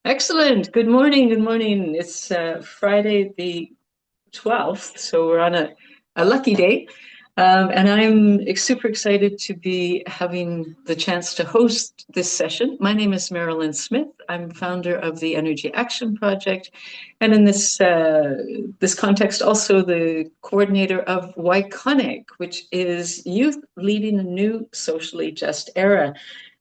Excellent. Good morning. Good morning. It's Friday the 12th, so we're on a lucky day. And I'm super excited to be having the chance to host this session. My name is Marilyn Smith. I'm founder of the Energy Action Project, and in this context, also the coordinator of Yconic, which is Youth Leading a New Socially Just Era.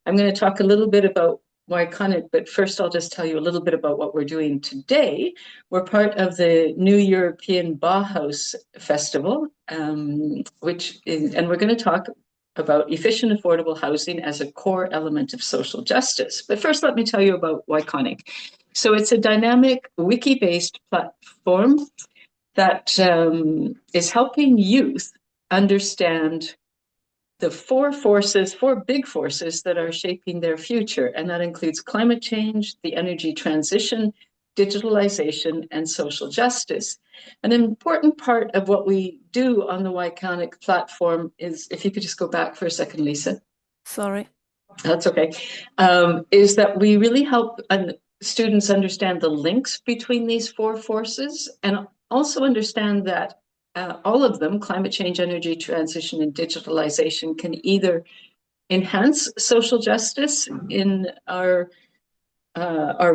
I'm going to talk a little bit about Yconic, but first I'll just tell you a little bit about what we're doing today. We're part of the New European Bauhaus Festival, and we're going to talk about efficient, affordable housing as a core element of social justice. But first, let me tell you about Yconic. So it's a dynamic wiki-based platform that is helping youth understand the four big forces that are shaping their future. And that includes climate change, the energy transition, digitalization, and social justice. An important part of what we do on the Yconic platform is, if you could just go back for a second, Lisa. Sorry. That's okay. Is that we really help students understand the links between these four forces and also understand that all of them, climate change, energy transition, and digitalization, can either enhance social justice in our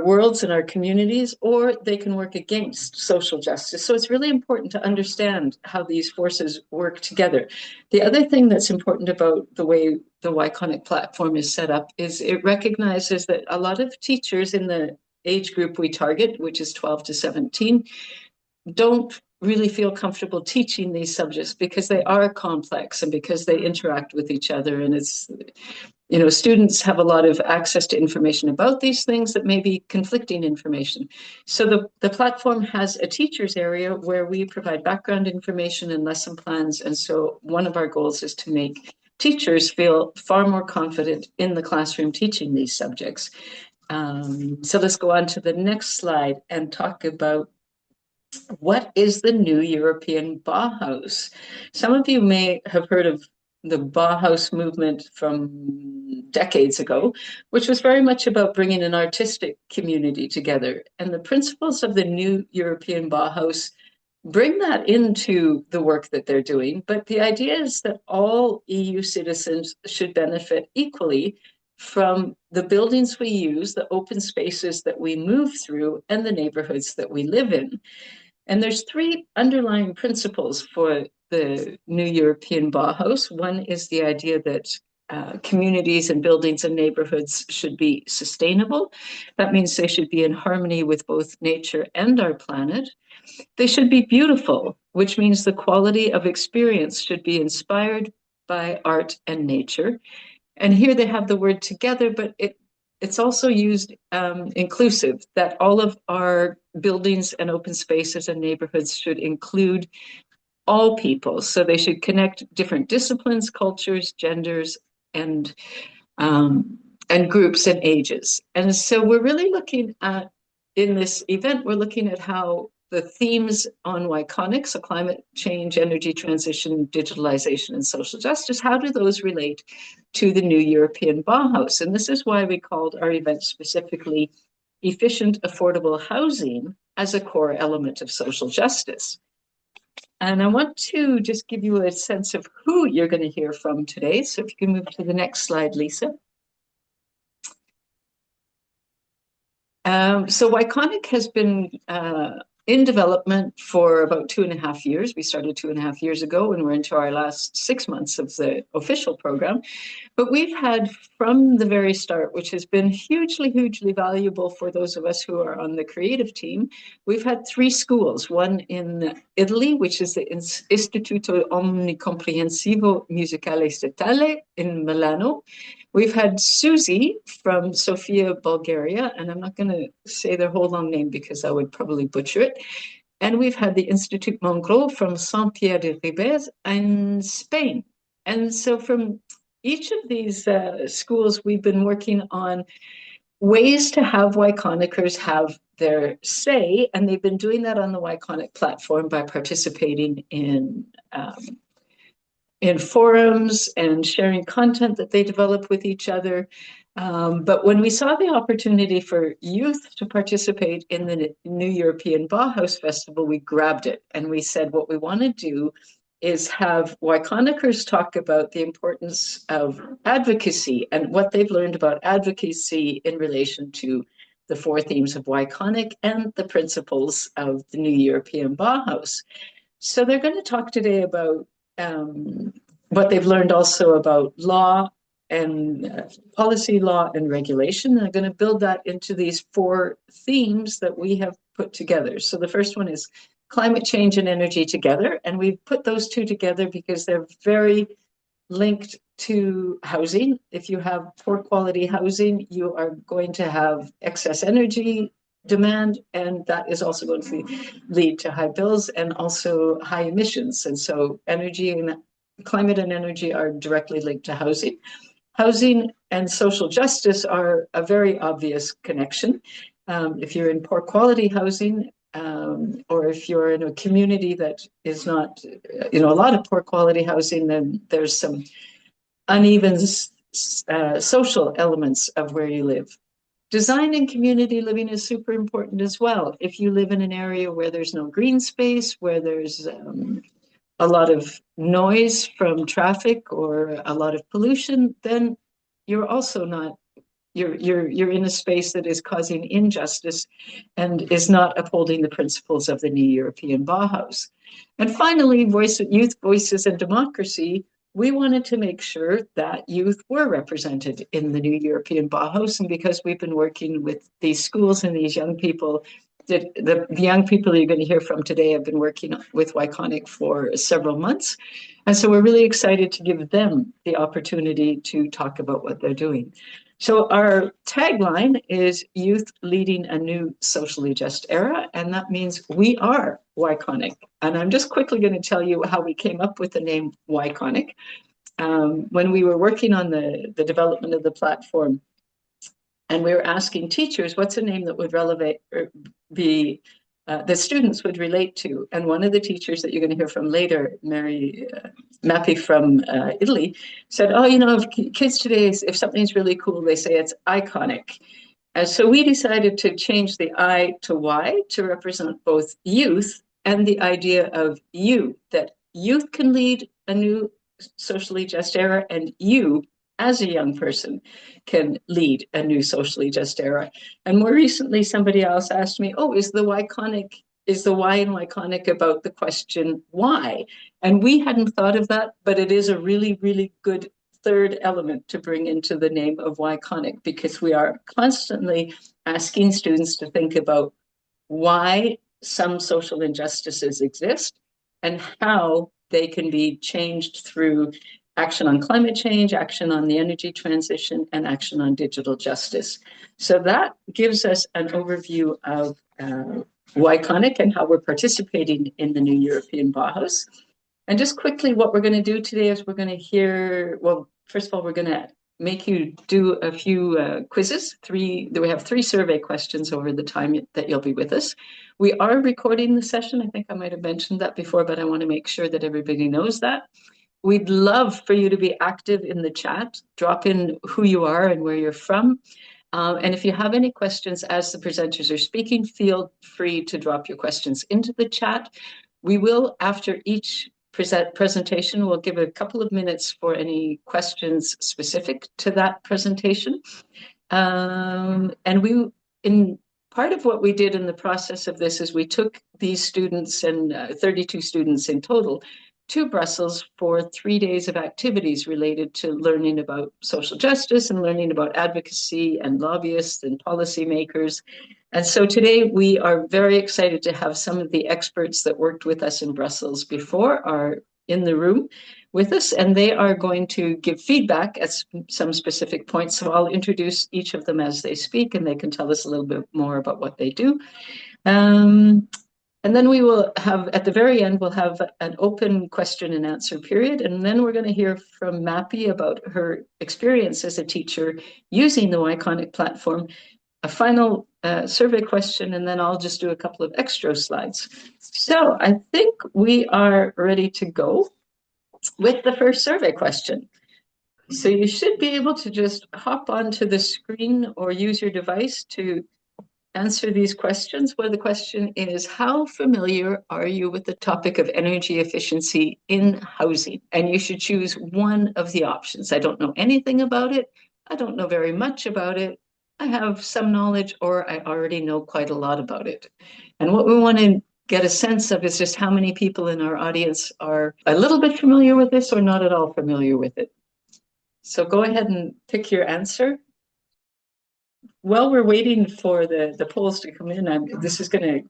worlds and our communities, or they can work against social justice. So it's really important to understand how these forces work together. The other thing that's important about the way the Yconic platform is set up is it recognizes that a lot of teachers in the age group we target, which is 12 to 17, don't really feel comfortable teaching these subjects because they are complex and because they interact with each other. And students have a lot of access to information about these things that may be conflicting information. So the platform has a teachers area where we provide background information and lesson plans. And so one of our goals is to make teachers feel far more confident in the classroom teaching these subjects. So let's go on to the next slide and talk about what is the new European Bauhaus? Some of you may have heard of the Bauhaus movement from decades ago, which was very much about bringing an artistic community together. And the principles of the new European Bauhaus bring that into the work that they're doing. But the idea is that all EU citizens should benefit equally from the buildings we use, the open spaces that we move through, and the neighborhoods that we live in. And there's three underlying principles for the new European Bauhaus. One is the idea that communities and buildings and neighborhoods should be sustainable. That means they should be in harmony with both nature and our planet. They should be beautiful, which means the quality of experience should be inspired by art and nature. And here they have the word together, but it's also used inclusive, that all of our buildings and open spaces and neighborhoods should include all people. So they should connect different disciplines, cultures, genders, and groups and ages. And so we're really looking at, in this event, we're looking at how the themes on Yconic, so climate change, energy transition, digitalization, and social justice, how do those relate to the new European Bauhaus? And this is why we called our event specifically Efficient, Affordable Housing as a Core Element of Social Justice. And I want to just give you a sense of who you're going to hear from today. So if you can move to the next slide, Lisa. So Yconic has been in development for about 2.5 years. We started 2.5 years ago, and we're into our last 6 months of the official program. But we've had from the very start, which has been hugely, hugely valuable for those of us who are on the creative team. We've had 3 schools, one in Italy, which is the Istituto Omnicomprensivo Musicale Statale in Milano. We've had Susie from Sofia, Bulgaria, and I'm not going to say their whole long name because I would probably butcher it. And we've had the Institut Mongro from Saint-Pierre de Ribes in Spain. And so from each of these schools, we've been working on ways to have Yconickers have their say, and they've been doing that on the Yconic platform by participating in forums and sharing content that they develop with each other. But when we saw the opportunity for youth to participate in the New European Bauhaus Festival, we grabbed it and we said what we want to do is have Yconickers talk about the importance of advocacy and what they've learned about advocacy in relation to the four themes of Yconic and the principles of the New European Bauhaus. So they're going to talk today about what they've learned also about law and policy, law, and regulation. And I'm going to build that into these four themes that we have put together. So the first one is climate change and energy together. And we've put those two together because they're very linked to housing. If you have poor quality housing, you are going to have excess energy demand, and that is also going to lead to high bills and also high emissions. And so energy and climate and energy are directly linked to housing. Housing and social justice are a very obvious connection. If you're in poor quality housing, or if you're in a community that is not, a lot of poor quality housing, then there's some uneven social elements of where you live. Design and community living is super important as well. If you live in an area where there's no green space, where there's a lot of noise from traffic or a lot of pollution, then you're also not, you're in a space that is causing injustice and is not upholding the principles of the New European Bauhaus. And finally, youth voices and democracy. We wanted to make sure that youth were represented in the New European Bauhaus. And because we've been working with these schools and these young people, the young people you're going to hear from today have been working with Yconic for several months. And so we're really excited to give them the opportunity to talk about what they're doing. So our tagline is Youth Leading a New Socially Just Era, and that means we are Yconic. And I'm just quickly going to tell you how we came up with the name Yconic. When we were working on the development of the platform, and we were asking teachers, what's a name that would be the students would relate to? And one of the teachers that you're going to hear from later, Mary Mappi from Italy, said, oh, if kids today, if something's really cool, they say it's iconic. And so we decided to change the I to Y to represent both youth and the idea of you, that youth can lead a new socially just era, and you as a young person can lead a new socially just era. And more recently, somebody else asked me, oh, is the Y in Yconic about the question why? And we hadn't thought of that, but it is a really, really good third element to bring into the name of Yconic, because we are constantly asking students to think about why some social injustices exist and how they can be changed through action on climate change, action on the energy transition, and action on digital justice. So that gives us an overview of Yconic and how we're participating in the New European Bauhaus. And just quickly, what we're going to do today is we're going to hear, well, first of all, we're going to make you do a few quizzes. We have 3 survey questions over the time that you'll be with us. We are recording the session. I think I might have mentioned that before, but I want to make sure that everybody knows that. We'd love for you to be active in the chat. Drop in who you are and where you're from. And if you have any questions as the presenters are speaking, feel free to drop your questions into the chat. We will, after each presentation, we'll give a couple of minutes for any questions specific to that presentation. And part of what we did in the process of this is we took these students, and 32 students in total, to Brussels for 3 days of activities related to learning about social justice and learning about advocacy and lobbyists and policymakers. And so today we are very excited to have some of the experts that worked with us in Brussels before are in the room with us, and they are going to give feedback at some specific points. So I'll introduce each of them as they speak, and they can tell us a little bit more about what they do. And then we will have, at the very end, we'll have an open question and answer period. And then we're going to hear from Mappi about her experience as a teacher using the Yconic platform, a final survey question, and then I'll just do a couple of extra slides. So I think we are ready to go with the first survey question. So you should be able to just hop onto the screen or use your device to answer these questions, where the question is, how familiar are you with the topic of energy efficiency in housing? And you should choose one of the options. I don't know anything about it. I don't know very much about it. I have some knowledge, or I already know quite a lot about it. And what we want to get a sense of is just how many people in our audience are a little bit familiar with this or not at all familiar with it. So go ahead and pick your answer. While we're waiting for the polls to come in, this is going to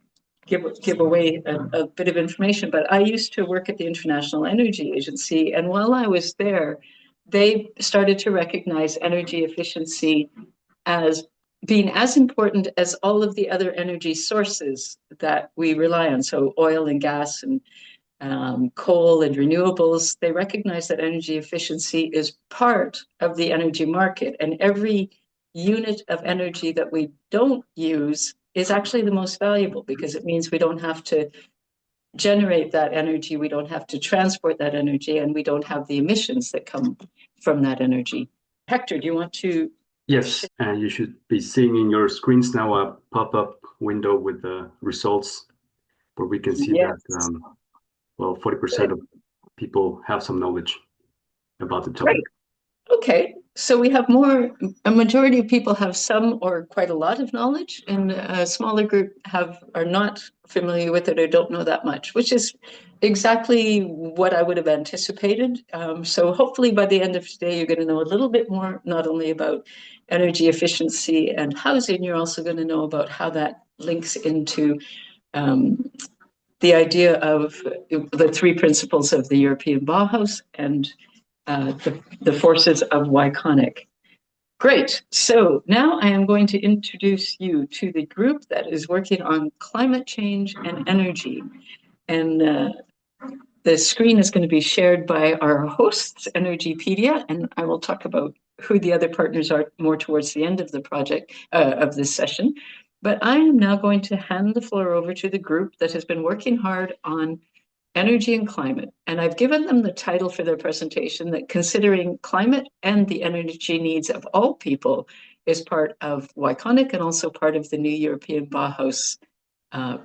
give away a bit of information, but I used to work at the International Energy Agency, and while I was there, they started to recognize energy efficiency as being as important as all of the other energy sources that we rely on. So oil and gas and coal and renewables, they recognize that energy efficiency is part of the energy market, and every unit of energy that we don't use is actually the most valuable, because it means we don't have to generate that energy, we don't have to transport that energy, and we don't have the emissions that come from that energy. Hector, do you want to? Yes, and you should be seeing in your screens now a pop-up window with the results, where we can see Yes. that, well, 40% of people have some knowledge about the topic. Right. Okay, so we have a majority of people have some or quite a lot of knowledge, and a smaller group are not familiar with it or don't know that much, which is exactly what I would have anticipated. So hopefully by the end of today, you're going to know a little bit more, not only about energy efficiency and housing, you're also going to know about how that links into the idea of the three principles of the European Bauhaus and the forces of Yconic. Great. So now I am going to introduce you to the group that is working on climate change and energy. And the screen is going to be shared by our hosts, Energypedia, and I will talk about who the other partners are more towards the end of the project, of this session. But I am now going to hand the floor over to the group that has been working hard on energy and climate. And I've given them the title for their presentation that considering climate and the energy needs of all people is part of Yconic and also part of the new European Bauhaus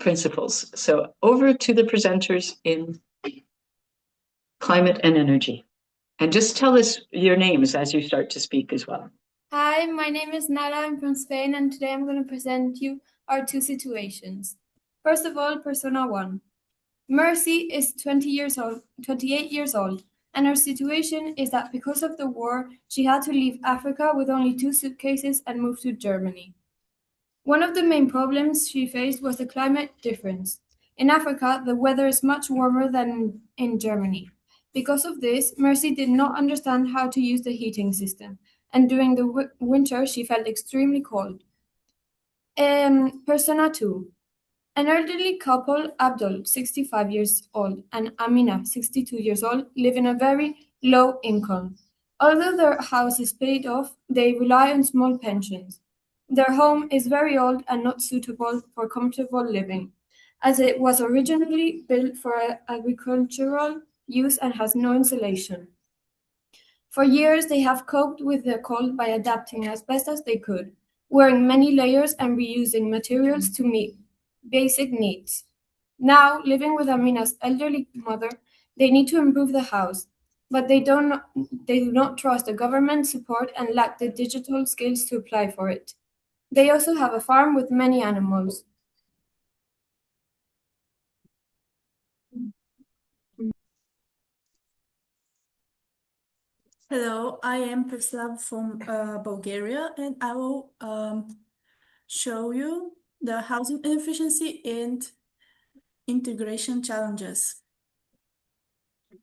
principles. So over to the presenters in climate and energy. And just tell us your names as you start to speak as well. Hi, my name is Nala. I'm from Spain, and today I'm going to present you our two situations. First of all, Persona 1. Mercy is 28 years old, and her situation is that because of the war, she had to leave Africa with only 2 suitcases and move to Germany. One of the main problems she faced was the climate difference. In Africa, the weather is much warmer than in Germany. Because of this, Mercy did not understand how to use the heating system, and during the winter she felt extremely cold. Persona 2. An elderly couple, Abdul, 65 years old, and Amina, 62 years old, live in a very low income. Although their house is paid off, they rely on small pensions. Their home is very old and not suitable for comfortable living, as it was originally built for agricultural use and has no insulation. For years, they have coped with the cold by adapting as best as they could, wearing many layers and reusing materials to meet basic needs. Now, living with Amina's elderly mother, they need to improve the house, but they do not trust the government support and lack the digital skills to apply for it. They also have a farm with many animals. Hello, I am Preslav from Bulgaria, and I will show you the housing inefficiency and integration challenges.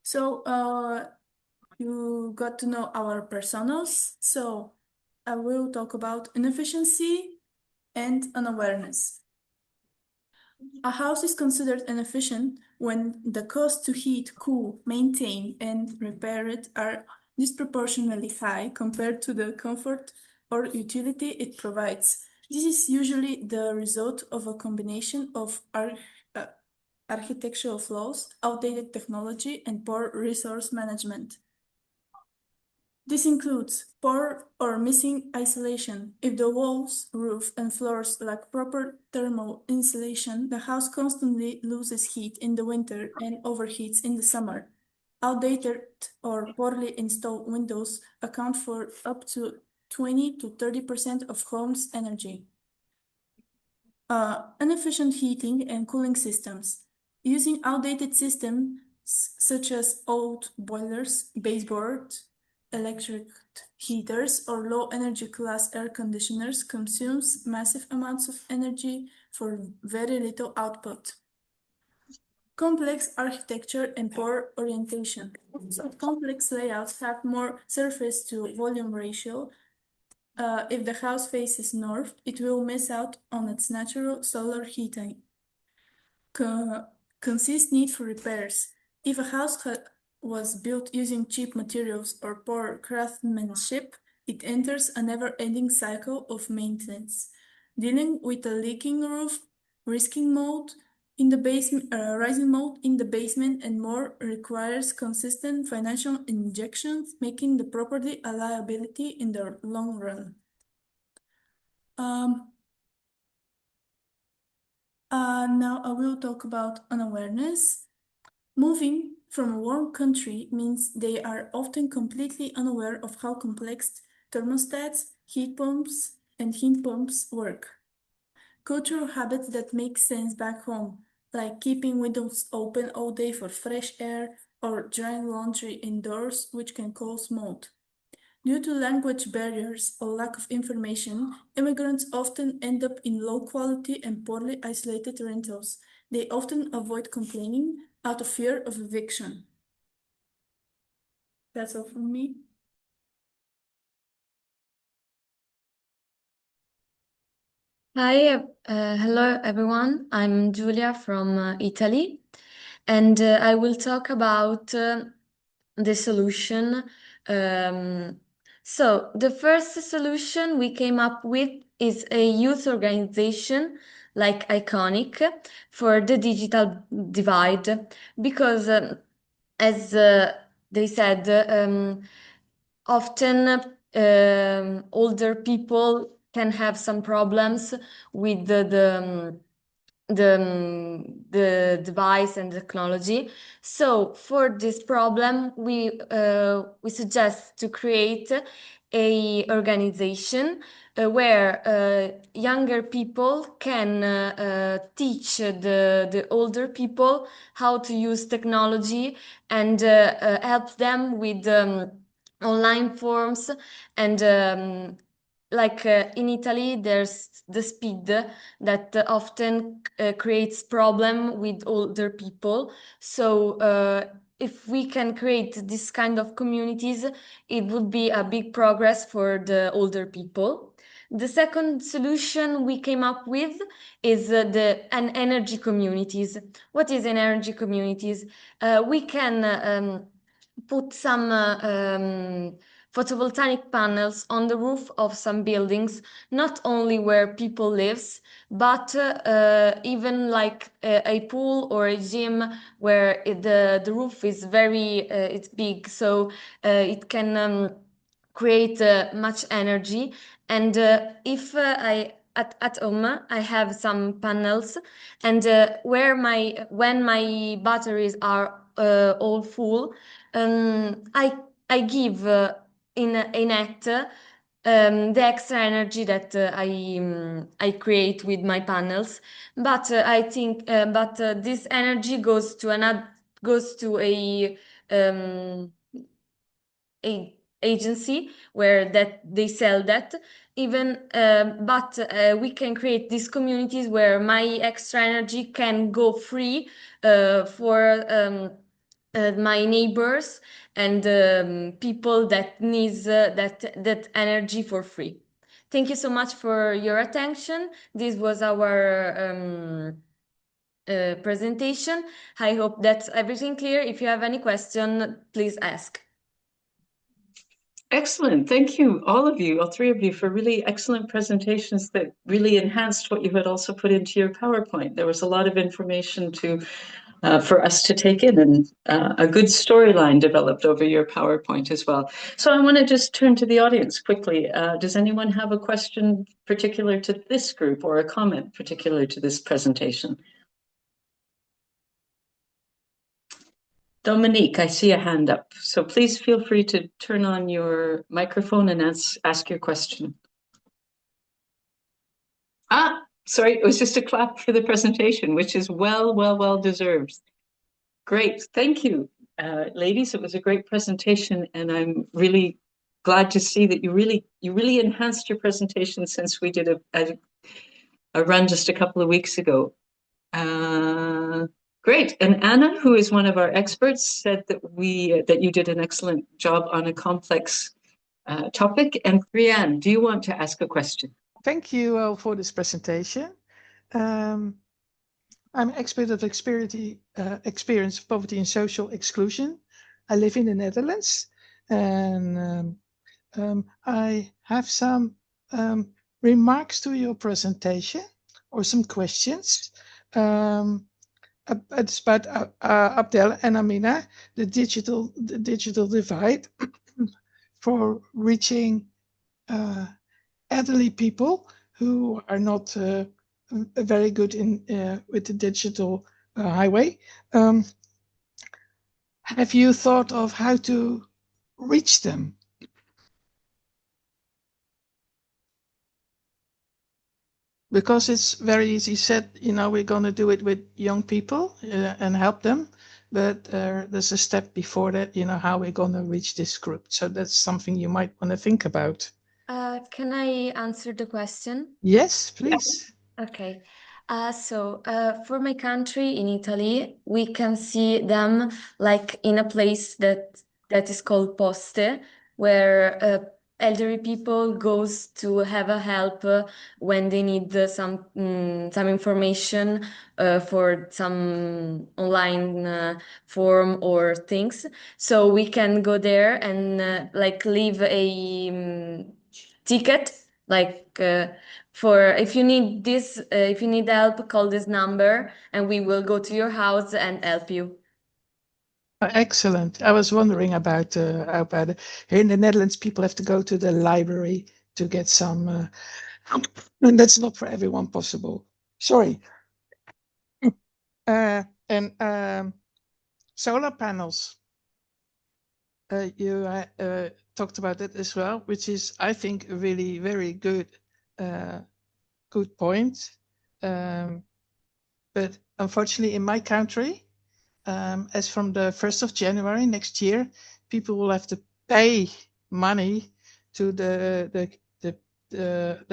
So you got to know our personas. So I will talk about inefficiency and unawareness. A house is considered inefficient when the cost to heat, cool, maintain, and repair it are disproportionately high compared to the comfort or utility it provides. This is usually the result of a combination of architectural flaws, outdated technology, and poor resource management. This includes poor or missing isolation. If the walls, roof, and floors lack proper thermal insulation, the house constantly loses heat in the winter and overheats in the summer. Outdated or poorly installed windows account for up to 20 to 30% of home's energy. Inefficient heating and cooling systems. Using outdated systems such as old boilers, baseboard, electric heaters, or low energy class air conditioners consumes massive amounts of energy for very little output. Complex architecture and poor orientation. So complex layouts have more surface to volume ratio. If the house faces north, it will miss out on its natural solar heating. Consist need for repairs. If a house was built using cheap materials or poor craftsmanship, it enters a never-ending cycle of maintenance. Dealing with a leaking roof, rising mold in the basement, and more requires consistent financial injections, making the property a liability in the long run. Now I will talk about unawareness. Moving from a warm country means they are often completely unaware of how complex thermostats, heat pumps, and heat pumps work. Cultural habits that make sense back home, like keeping windows open all day for fresh air or drying laundry indoors, which can cause mold. Due to language barriers or lack of information, immigrants often end up in low-quality and poorly isolated rentals. They often avoid complaining out of fear of eviction. That's all from me. Hi, hello everyone. I'm Giulia from Italy, and I will talk about the solution. So, the first solution we came up with is a youth organization like Yconic for the digital divide, because as they said, often older people can have some problems with the device and technology. So for this problem, we suggest to create a organization where younger people can teach the older people how to use technology and help them with online forms and like in Italy, there's the speed that often creates problem with older people. So if we can create this kind of communities, it would be a big progress for the older people. The second solution we came up with is an energy communities. What is an energy communities? We can put some photovoltaic panels on the roof of some buildings, not only where people lives, but even like a pool or a gym where the roof is very it's big, so it can create much energy. And if I at home I have some panels, and when my batteries are all full, I give in a net the extra energy that I create with my panels. But I think this energy goes to a agency where that they sell that even but we can create these communities where my extra energy can go free for my neighbors and people that needs that energy for free. Thank you so much for your attention. This was our presentation. I hope that's everything clear. If you have any question, please ask. Excellent. Thank you, all of you, all three of you, for really excellent presentations that really enhanced what you had also put into your PowerPoint. There was a lot of information to for us to take in, and a good storyline developed over your PowerPoint as well. So I want to just turn to the audience quickly. Does anyone have a question particular to this group or a comment particular to this presentation? Dominique, I see a hand up. So please feel free to turn on your microphone and ask your question. Sorry, it was just a clap for the presentation, which is well deserved. Great, thank you. Ladies, it was a great presentation, and I'm really glad to see that you really enhanced your presentation since we did a run just a couple of weeks ago. Great, and Anna, who is one of our experts, said that you did an excellent job on a complex topic. And Brianne, do you want to ask a question? Thank you for this presentation. I'm an expert of experience poverty and social exclusion. I live in the Netherlands, and I have some remarks to your presentation or some questions. It's about Abdel and Amina, the digital divide for reaching elderly people who are not very good in with the digital highway. Have you thought of how to reach them? Because it's very easy said, we're going to do it with young people and help them. But there's a step before that, how we're going to reach this group. So that's something you might want to think about. Can I answer the question? Yes, please. Okay. So for my country in Italy, we can see them like in a place that is called poste, where elderly people goes to have a help when they need some information for some online form or things. So we can go there and like leave a ticket, like for if you need this, if you need help, call this number and we will go to your house and help you. Excellent. I was wondering about it. Here in the Netherlands, people have to go to the library to get some, and that's not for everyone possible. Sorry. And solar panels. You talked about it as well, which is, I think, a really very good point. But unfortunately, in my country, as from the 1st of January next year, people will have to pay money to the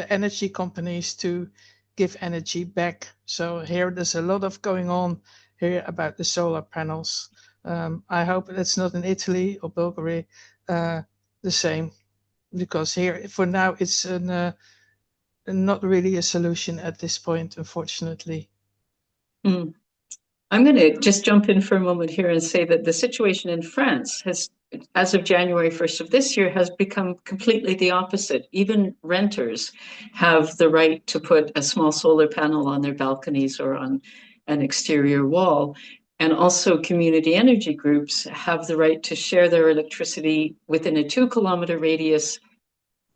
energy companies to give energy back. So here there's a lot of going on here about the solar panels. I hope that's not in Italy or Bulgaria the same, because here for now it's not really a solution at this point, unfortunately. I'm going to just jump in for a moment here and say that the situation in France has, as of January 1st of this year, has become completely the opposite. Even renters have the right to put a small solar panel on their balconies or on an exterior wall. And also community energy groups have the right to share their electricity within a 2-kilometer radius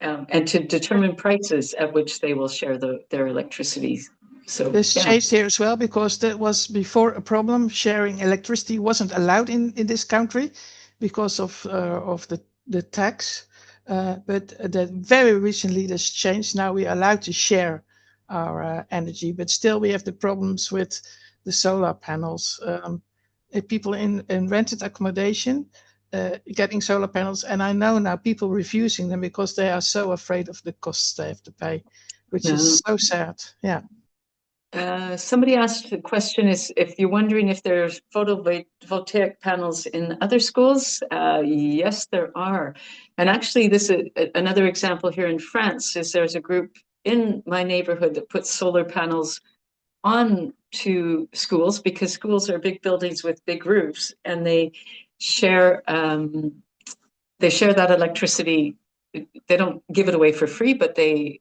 and to determine prices at which they will share their electricity. So this changed here as well, because that was before a problem. Sharing electricity wasn't allowed in this country because of the tax. But that very recently this changed. Now we are allowed to share our energy, but still we have the problems with the solar panels. People in rented accommodation getting solar panels, and I know now people refusing them because they are so afraid of the costs they have to pay, which is so sad. Yeah. Somebody asked the question is if you're wondering if there's photovoltaic panels in other schools. Yes, there are. And actually this is another example here in France is there's a group in my neighborhood that puts solar panels on to schools, because schools are big buildings with big roofs, and they share that electricity they don't give it away for free, but they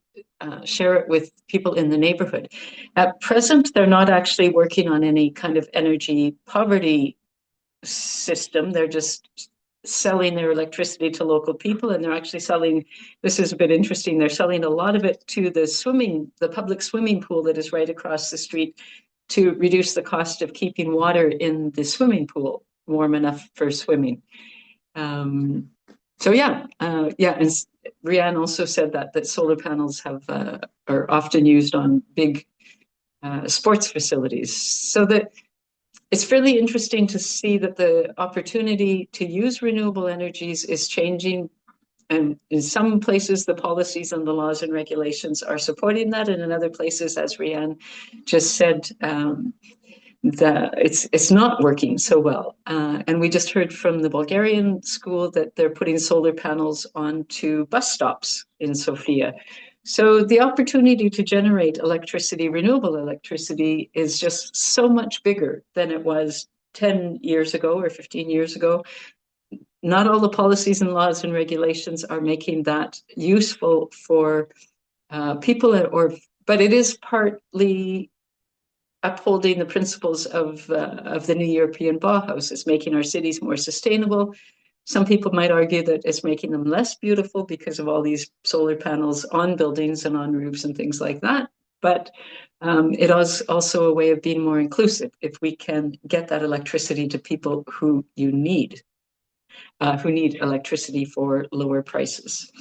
share it with people in the neighborhood. At present, they're not actually working on any kind of energy poverty system. They're just selling their electricity to local people, and they're actually selling, this is a bit interesting, they're selling a lot of it to the public swimming pool that is right across the street to reduce the cost of keeping water in the swimming pool warm enough for swimming. And Rianne also said that solar panels are often used on big sports facilities. So that it's really interesting to see that the opportunity to use renewable energies is changing. And in some places, the policies and the laws and regulations are supporting that. And in other places, as Rianne just said, it's not working so well. And we just heard from the Bulgarian school that they're putting solar panels onto bus stops in Sofia. So the opportunity to generate electricity, renewable electricity, is just so much bigger than it was 10 years ago or 15 years ago. Not all the policies and laws and regulations are making that useful for people, but it is partly upholding the principles of the new European Bauhaus. It's making our cities more sustainable. Some people might argue that it's making them less beautiful because of all these solar panels on buildings and on roofs and things like that. But it is also a way of being more inclusive if we can get that electricity to people who need electricity for lower prices.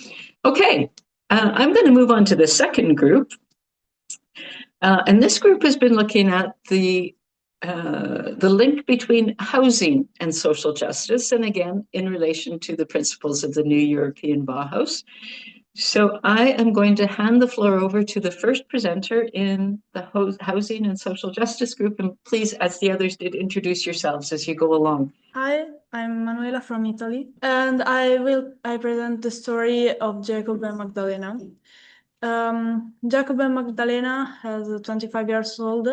Okay, I'm going to move on to the second group. And this group has been looking at the link between housing and social justice, and again, in relation to the principles of the new European Bauhaus. So I am going to hand the floor over to the first presenter in the housing and social justice group. And please, as the others did, introduce yourselves as you go along. Hi, I'm Manuela from Italy, and I present the story of Jacob and Magdalena. Jacob and Magdalena has 25 years old,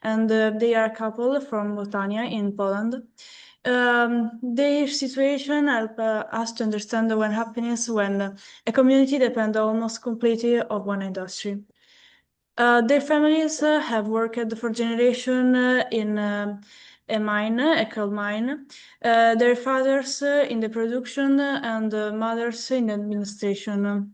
and they are a couple from Botania in Poland. Their situation helps us to understand what happens when a community depends almost completely on one industry. Their families have worked for generations in a coal mine. Their fathers in the production and mothers in administration.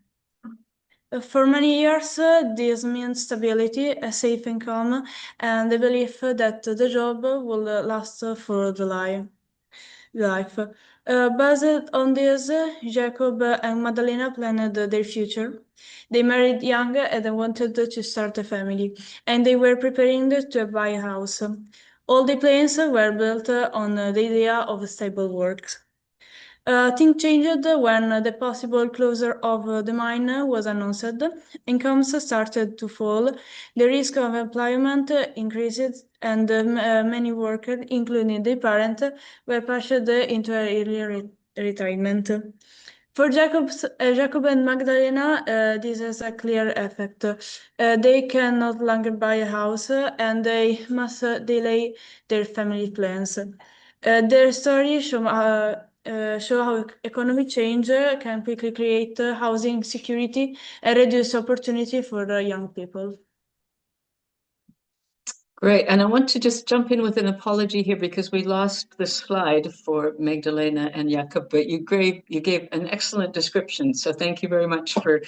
For many years, this means stability, a safe income, and the belief that the job will last for the life. Based on this, Jacob and Madalena planned their future. They married young and wanted to start a family, and they were preparing to buy a house. All the plans were built on the idea of stable work. Things changed when the possible closure of the mine was announced. Incomes started to fall, the risk of employment increased, and many workers, including the parent, were pushed into early retirement. For Jacob and Magdalena, this has a clear effect. They can no longer buy a house, and they must delay their family plans. Their story show how economic change can quickly create housing security and reduce opportunity for young people. Great, and I want to just jump in with an apology here because we lost the slide for Magdalena and Jakob, but you gave an excellent description. So thank you very much for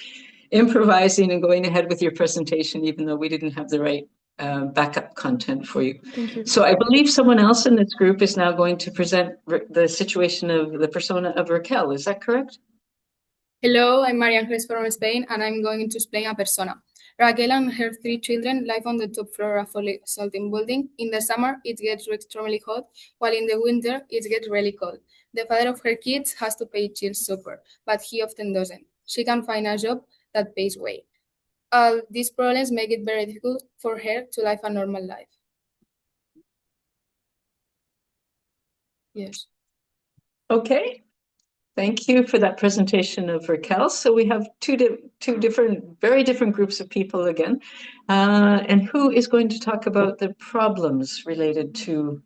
improvising and going ahead with your presentation, even though we didn't have the right backup content for you. Thank you. So I believe someone else in this group is now going to present the situation of the persona of Raquel. Is that correct? Hello, I'm Maria Ángeles from Spain, and I'm going to explain a persona. Raquel and her 3 children live on the top floor of a salting building. In the summer, it gets extremely hot, while in the winter, it gets really cold. The father of her kids has to pay child support, but he often doesn't. She can find a job that pays well. All these problems make it very difficult for her to live a normal life. Yes. Okay. Thank you for that presentation of Raquel. So we have two very different groups of people again. And who is going to talk about the problems related to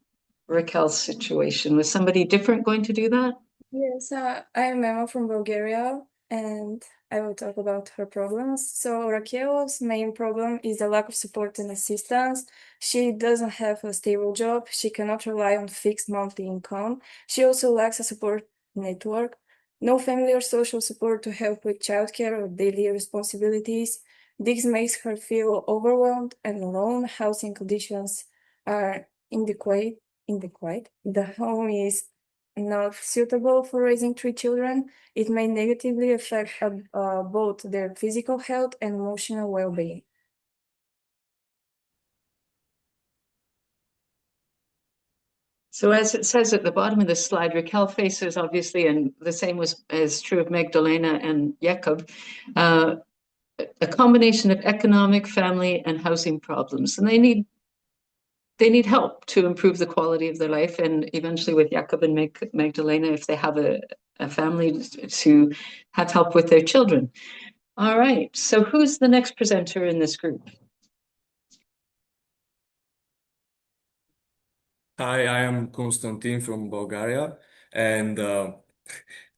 Raquel's situation? Was somebody different going to do that? Yes, I'm Emma from Bulgaria. and I will talk about her problems. So Raquel's main problem is the lack of support and assistance. She doesn't have a stable job. She cannot rely on fixed monthly income. She also lacks a support network. No family or social support to help with childcare or daily responsibilities. This makes her feel overwhelmed and alone. Housing conditions are inadequate. The home is not suitable for raising 3 children. It may negatively affect both their physical health and emotional well-being. So as it says at the bottom of the slide, Raquel faces obviously, and the same is true of Magdalena and Jakob, a combination of economic, family, and housing problems. And they need help to improve the quality of their life. And eventually with Jakob and Magdalena, if they have a family, to have help with their children. All right, so who's the next presenter in this group? Hi, I am Konstantin from Bulgaria, and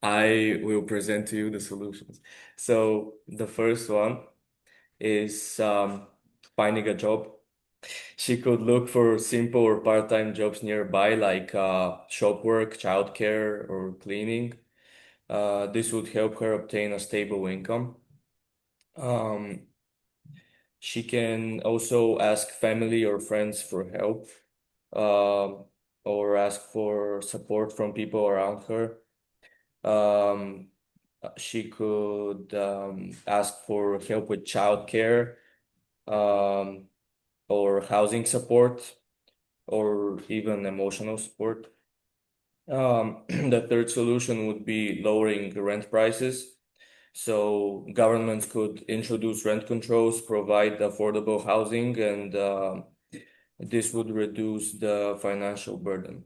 I will present to you the solutions. So the first one is finding a job. She could look for simple or part-time jobs nearby, like shop work, childcare, or cleaning. This would help her obtain a stable income. Um, she can also ask family or friends for help, um, or ask for support from people around her. Um, she could ask for help with childcare, um, or housing support, or even emotional support. The third solution would be lowering rent prices. So governments could introduce rent controls, provide affordable housing, and this would reduce the financial burden.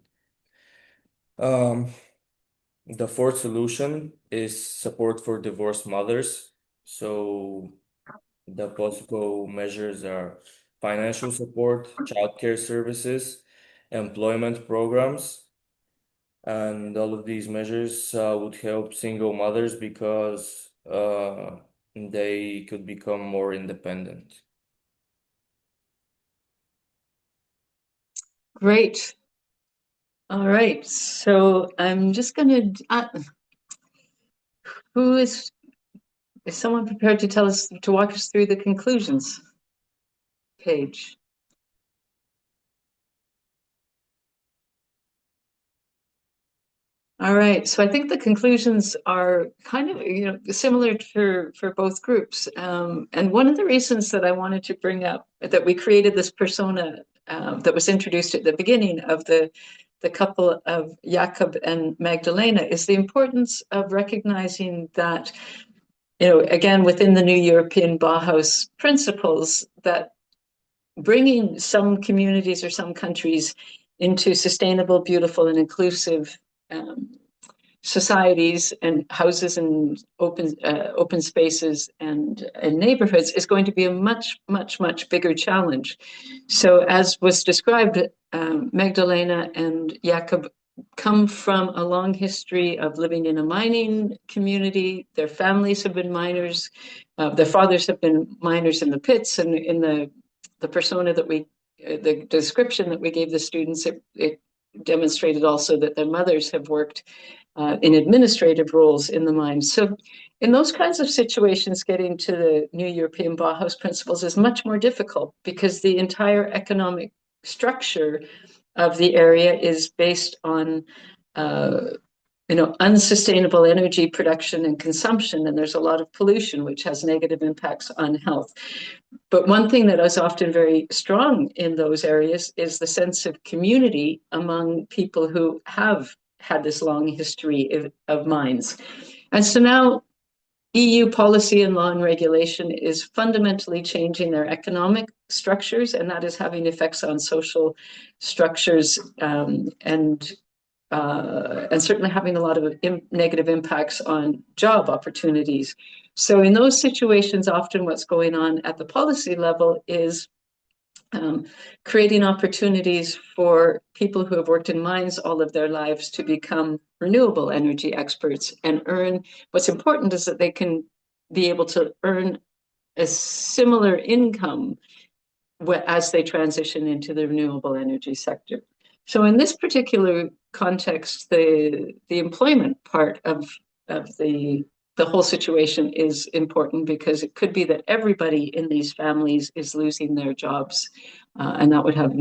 The fourth solution is support for divorced mothers. So the possible measures are financial support, childcare services, employment programs, and all of these measures would help single mothers because they could become more independent. Great. All right, so I'm just going to, is someone prepared to walk us through the conclusions page? All right, so I think the conclusions are kind of, similar for both groups. And one of the reasons that I wanted to bring up that we created this persona that was introduced at the beginning of the couple of Jakob and Magdalena is the importance of recognizing that, again, within the new European Bauhaus principles, that bringing some communities or some countries into sustainable, beautiful, and inclusive societies and houses and open spaces and neighborhoods is going to be a much, much, much bigger challenge. So as was described, Magdalena and Jakob come from a long history of living in a mining community. Their families have been miners. Their fathers have been miners in the pits, and in the persona that the description that we gave the students, it demonstrated also that their mothers have worked in administrative roles in the mines. So in those kinds of situations, getting to the new European Bauhaus principles is much more difficult because the entire economic structure of the area is based on unsustainable energy production and consumption, and there's a lot of pollution, which has negative impacts on health. But one thing that is often very strong in those areas is the sense of community among people who have had this long history of mines. And so now EU policy and law and regulation is fundamentally changing their economic structures, and that is having effects on social structures and certainly having a lot of negative impacts on job opportunities. So in those situations, often what's going on at the policy level is creating opportunities for people who have worked in mines all of their lives to become renewable energy experts and earn. What's important is that they can be able to earn a similar income as they transition into the renewable energy sector. So in this particular context, the employment part of the whole situation is important, because it could be that everybody in these families is losing their jobs, and that would have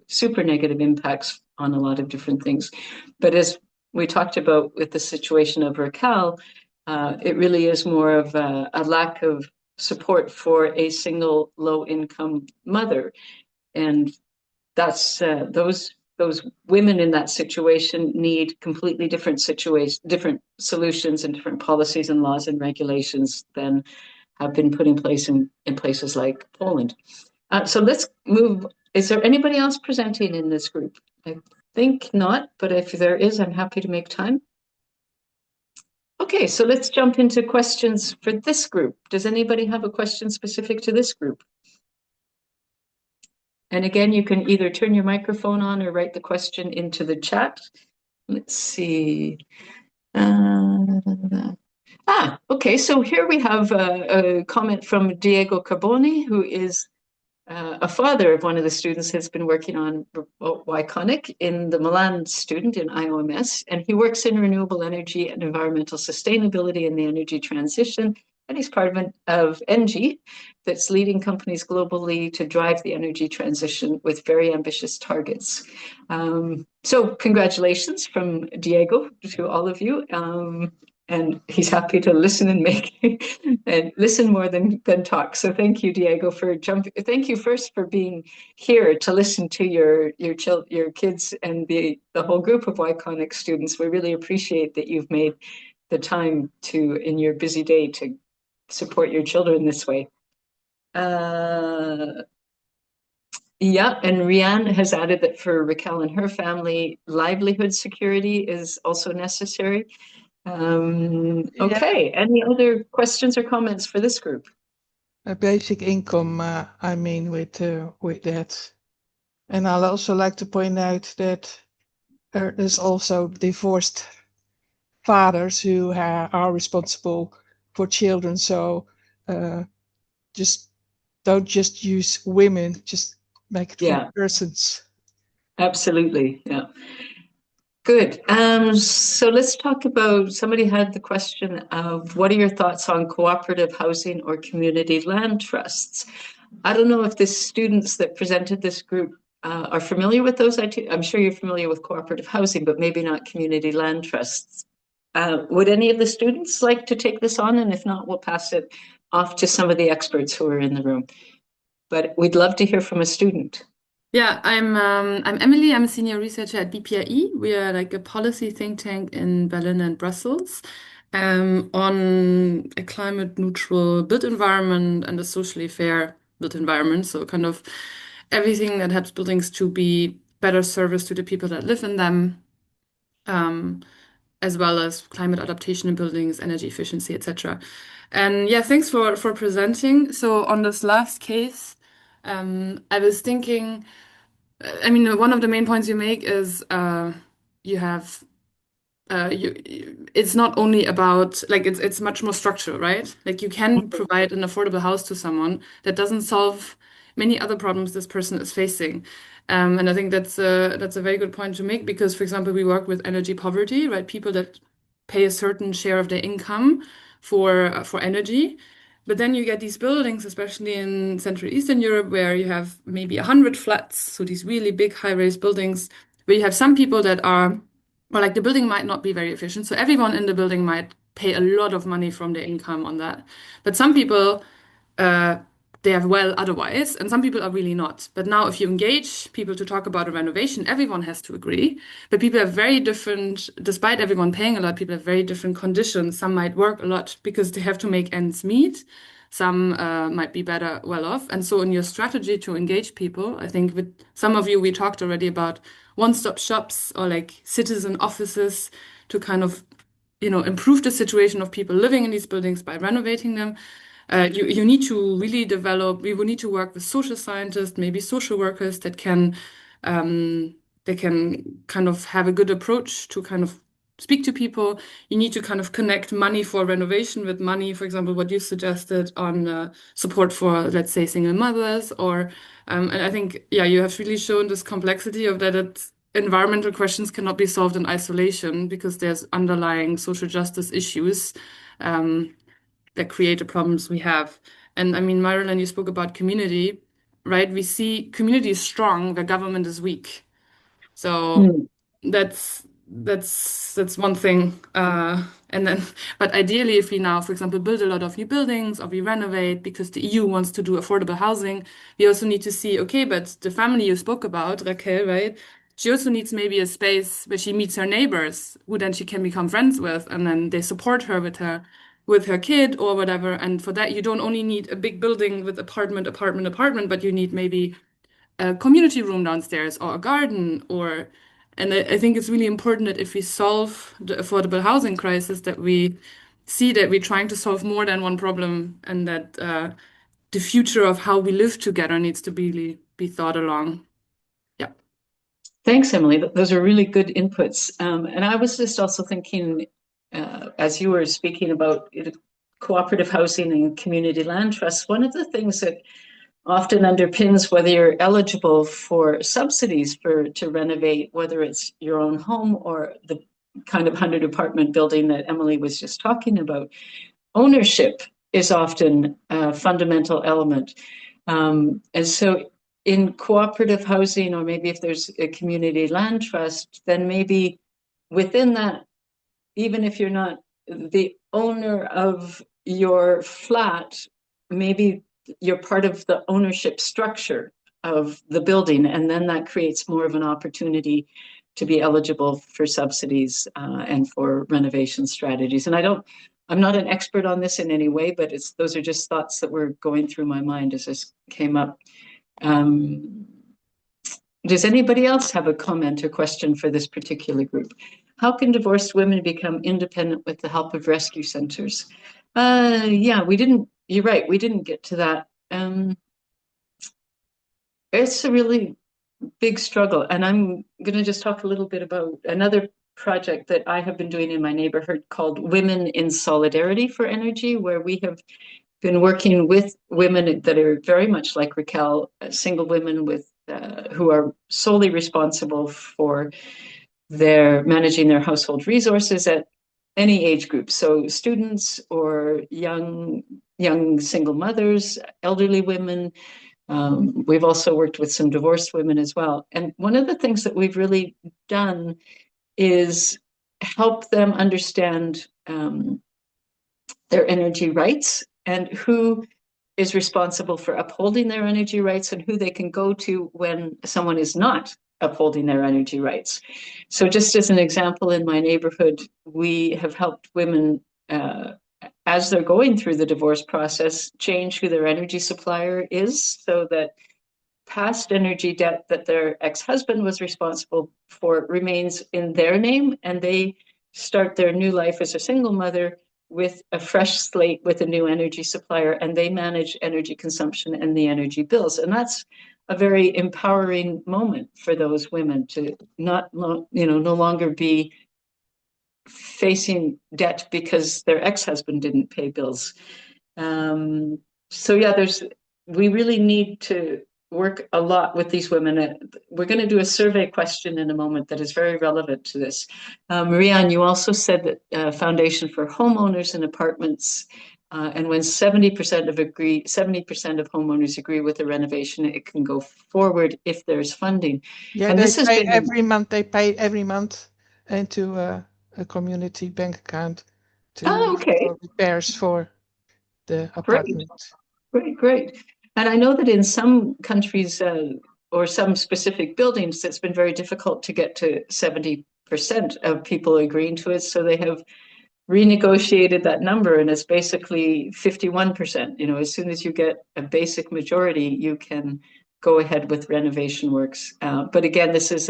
super negative impacts on a lot of different things. But as we talked about with the situation of Raquel, it really is more of a lack of support for a single low-income mother, and that's those women in that situation need completely different solutions and different policies and laws and regulations than have been put in place in places like Poland. So let's move. Is there anybody else presenting in this group? I think not, but if there is, I'm happy to make time. Okay, so let's jump into questions for this group. Does anybody have a question specific to this group? And again, you can either turn your microphone on or write the question into the chat. Let's see. Okay, so here we have a comment from Diego Carboni, who is a father of one of the students who's been working on Yconic in the Milan student in IOMS, and he works in renewable energy and environmental sustainability and the energy transition, and he's part of ENGIE, that's leading companies globally to drive the energy transition with very ambitious targets. So congratulations from Diego to all of you. And he's happy to listen and and listen more than talk. So thank you, Diego, for jumping. Thank you first for being here to listen to your kids and the whole group of Yconic students. We really appreciate that you've made the time to, in your busy day, to support your children this way. Yeah, and Rianne has added that for Raquel and her family, livelihood security is also necessary. Okay, any other questions or comments for this group? A basic income, I mean, with that. And I'll also like to point out that there's also divorced fathers who are responsible for children. So just don't just use women, just make it for persons. Absolutely, yeah. Good. So let's talk about, somebody had the question of what are your thoughts on cooperative housing or community land trusts? I don't know if the students that presented this group are familiar with those. I'm sure you're familiar with cooperative housing, but maybe not community land trusts. Would any of the students like to take this on? And if not, we'll pass it off to some of the experts who are in the room. But we'd love to hear from a student. Yeah, I'm Emily. I'm a senior researcher at BPIE. We are like a policy think tank in Berlin and Brussels, on a climate neutral built environment and a socially fair built environment. So kind of everything that helps buildings to be better service to the people that live in them, as well as climate adaptation in buildings, energy efficiency, etc. And yeah, thanks for presenting. So on this last case, I was thinking, I mean, one of the main points you make is you have it's not only about like it's much more structural, right? Like you can provide an affordable house to someone that doesn't solve many other problems this person is facing. And I think that's a very good point to make because, for example, we work with energy poverty, right? People that pay a certain share of their income for energy. But then you get these buildings, especially in Central Eastern Europe, where you have maybe 100 flats, so these really big high-rise buildings, where you have some people that are, or like the building might not be very efficient, so everyone in the building might pay a lot of money from their income on that. But some people, they are well otherwise, and some people are really not. But now if you engage people to talk about a renovation, everyone has to agree. But people have very different, despite everyone paying a lot, people have very different conditions. Some might work a lot because they have to make ends meet. Some might be better well off. And so in your strategy to engage people, I think with some of you, we talked already about one-stop shops or like citizen offices to kind of, improve the situation of people living in these buildings by renovating them. you need to really develop. We will need to work with social scientists, maybe social workers that can kind of have a good approach to kind of speak to people. You need to kind of connect money for renovation with money, for example, what you suggested on support for, let's say, single mothers, or and I think, yeah, you have really shown this complexity of that environmental questions cannot be solved in isolation because there's underlying social justice issues that create the problems we have. And I mean, Marilyn, you spoke about community, right? We see community is strong where government is weak. So that's one thing. And then, but ideally, if we now, for example, build a lot of new buildings or we renovate because the EU wants to do affordable housing, we also need to see, okay, but the family you spoke about, Raquel, right? She also needs maybe a space where she meets her neighbors, who then she can become friends with, and then they support her with her kid or whatever. And for that, you don't only need a big building with apartment, but you need maybe a community room downstairs or a garden or and I think it's really important that if we solve the affordable housing crisis that we see that we're trying to solve more than one problem and that the future of how we live together needs to be thought along. Yeah. Thanks, Emily. Those are really good inputs. And I was just also thinking, as you were speaking about cooperative housing and community land trusts, one of the things that often underpins whether you're eligible for subsidies to renovate, whether it's your own home or the kind of 100 apartment building that Emily was just talking about, ownership is often a fundamental element. And so in cooperative housing, or maybe if there's a community land trust, then maybe within that, even if you're not the owner of your flat, maybe you're part of the ownership structure of the building, and then that creates more of an opportunity to be eligible for subsidies and for renovation strategies. And I'm not an expert on this in any way, but those are just thoughts that were going through my mind as this came up. Does anybody else have a comment or question for this particular group? How can divorced women become independent with the help of rescue centers? Yeah, you're right, we didn't get to that. It's a really big struggle. And I'm going to just talk a little bit about another project that I have been doing in my neighborhood called Women in Solidarity for Energy, where we have been working with women that are very much like Raquel, single women who are solely responsible for managing their household resources at any age group. So students or young single mothers, elderly women. We've also worked with some divorced women as well. And one of the things that we've really done is help them understand their energy rights and who is responsible for upholding their energy rights and who they can go to when someone is not upholding their energy rights. So just as an example, in my neighborhood, we have helped women as they're going through the divorce process, change who their energy supplier is so that past energy debt that their ex-husband was responsible for remains in their name, and they start their new life as a single mother with a fresh slate with a new energy supplier, and they manage energy consumption and the energy bills. And that's a very empowering moment for those women to no longer be facing debt because their ex-husband didn't pay bills. So yeah, we really need to work a lot with these women. We're going to do a survey question in a moment that is very relevant to this. Marianne, you also said that Foundation for Homeowners and Apartments, and when 70% of homeowners agree with the renovation, it can go forward if there's funding. Yeah, and this has been every month. They pay every month into a community bank account for repairs for the apartment. Great. And I know that in some countries or some specific buildings, it's been very difficult to get to 70% of people agreeing to it. So they have renegotiated that number, and it's basically 51%. As soon as you get a basic majority, you can go ahead with renovation works. But again, this is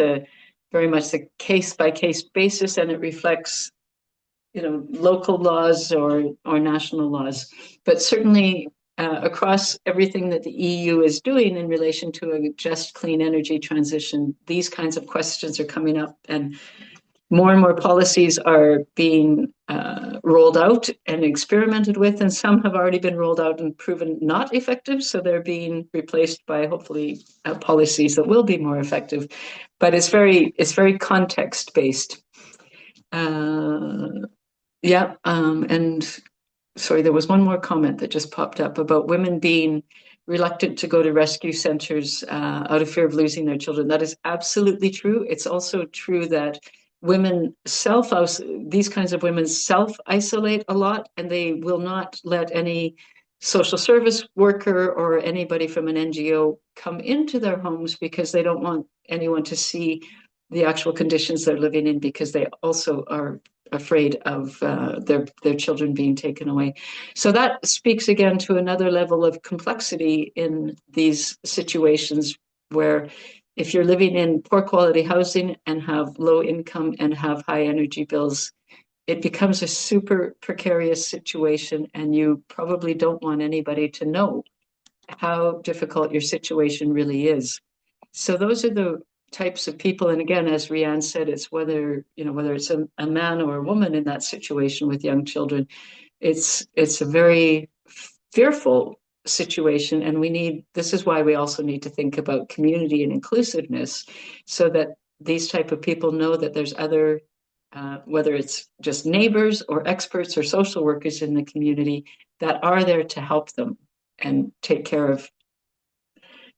very much a case-by-case basis, and it reflects local laws or national laws, but certainly across everything that the EU is doing in relation to a just clean energy transition, these kinds of questions are coming up, and more policies are being rolled out and experimented with, and some have already been rolled out and proven not effective, so they're being replaced by hopefully policies that will be more effective. But it's very context based. And sorry, there was one more comment that just popped up about women being reluctant to go to rescue centers out of fear of losing their children. That is absolutely true. It's also true that women these kinds of women self-isolate a lot, and they will not let any social service worker or anybody from an NGO come into their homes because they don't want anyone to see the actual conditions they're living in, because they also are afraid of their children being taken away. So that speaks again to another level of complexity in these situations, where if you're living in poor quality housing and have low income and have high energy bills, it becomes a super precarious situation, and you probably don't want anybody to know how difficult your situation really is. So those are the types of people. And again, as Rianne said, it's whether it's a man or a woman in that situation with young children, it's a very fearful situation. And this is why we also need to think about community and inclusiveness, so that these type of people know that there's other, whether it's just neighbors or experts or social workers in the community, that are there to help them and take care of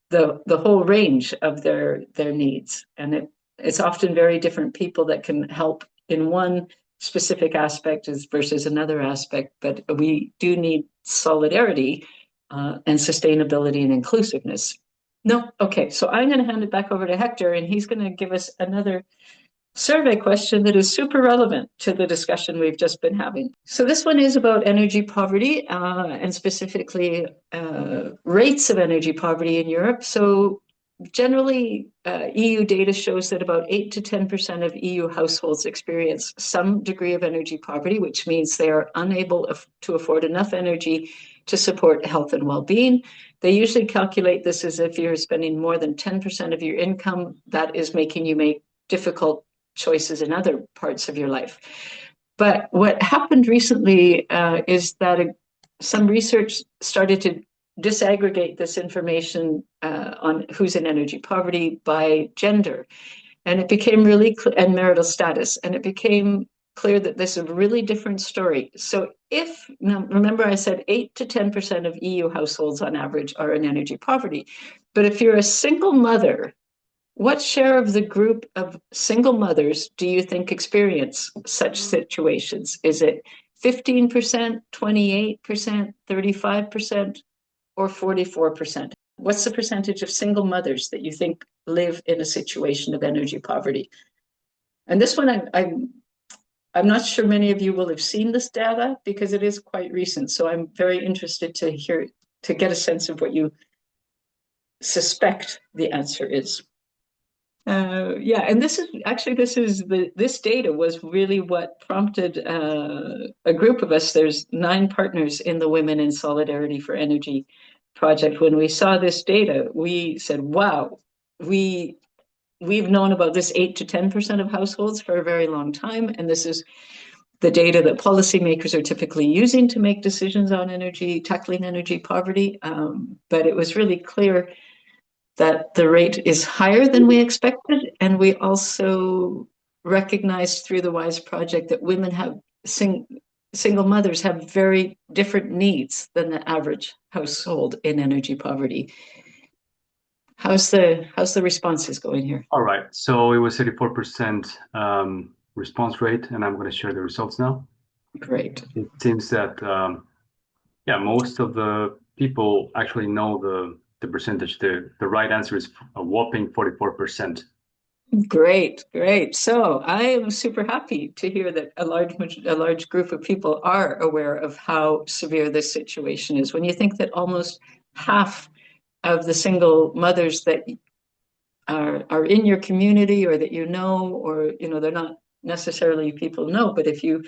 the whole range of their needs. And it's often very different people that can help in one specific aspect versus another aspect, but we do need solidarity and sustainability and inclusiveness. No, okay, so I'm going to hand it back over to Hector, and he's going to give us another survey question that is super relevant to the discussion we've just been having. So this one is about energy poverty and specifically rates of energy poverty in Europe. So generally, EU data shows that about 8 to 10% of EU households experience some degree of energy poverty, which means they are unable to afford enough energy to support health and well-being. They usually calculate this as if you're spending more than 10% of your income, that is making you make difficult choices in other parts of your life. But what happened recently is that some research started to disaggregate this information on who's in energy poverty by gender. And it became really and marital status. And it became clear that this is a really different story. So now remember I said 8 to 10% of EU households on average are in energy poverty. But if you're a single mother, what share of the group of single mothers do you think experience such situations? Is it 15%, 28%, 35%, or 44%? What's the percentage of single mothers that you think live in a situation of energy poverty? And this one, I'm not sure many of you will have seen this data because it is quite recent. So I'm very interested to get a sense of what you suspect the answer is. And this data was really what prompted a group of us. There's 9 partners in the Women in Solidarity for Energy project. When we saw this data, we said, wow, we've known about this 8 to 10% of households for a very long time. And this is the data that policymakers are typically using to make decisions on tackling energy poverty. But it was really clear that the rate is higher than we expected. And we also recognized through the WISE project that women have single mothers have very different needs than the average household in energy poverty. How's the responses going here? All right, so it was 34% response rate, and I'm going to share the results now. Great. It seems that most of the people actually know the percentage. The right answer is a whopping 44%. Great. So I am super happy to hear that a large group of people are aware of how severe this situation is. When you think that almost half of the single mothers that are in your community or that or they're not necessarily people know, but if you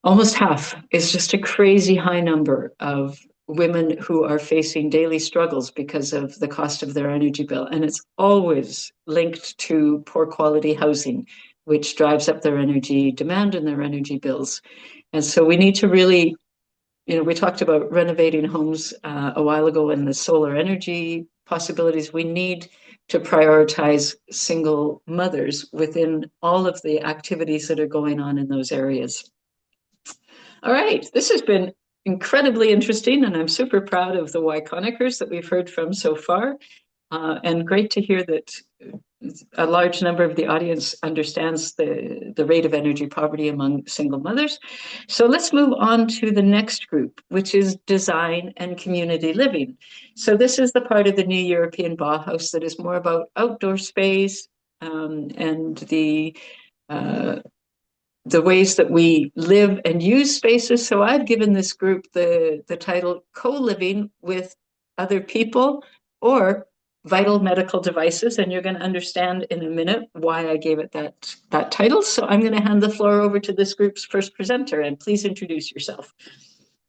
Almost half is just a crazy high number of women who are facing daily struggles because of the cost of their energy bill. And it's always linked to poor quality housing, which drives up their energy demand and their energy bills. And so we need to really, we talked about renovating homes a while ago and the solar energy possibilities. We need to prioritize single mothers within all of the activities that are going on in those areas. All right, this has been incredibly interesting, and I'm super proud of the Yconickers that we've heard from so far. And great to hear that a large number of the audience understands the rate of energy poverty among single mothers. So let's move on to the next group, which is design and community living. So this is the part of the new European Bauhaus that is more about outdoor space and the ways that we live and use spaces. So I've given this group the title Co-Living with Other People or Vital Medical Devices, and you're going to understand in a minute why I gave it that title. So I'm going to hand the floor over to this group's first presenter, and please introduce yourself.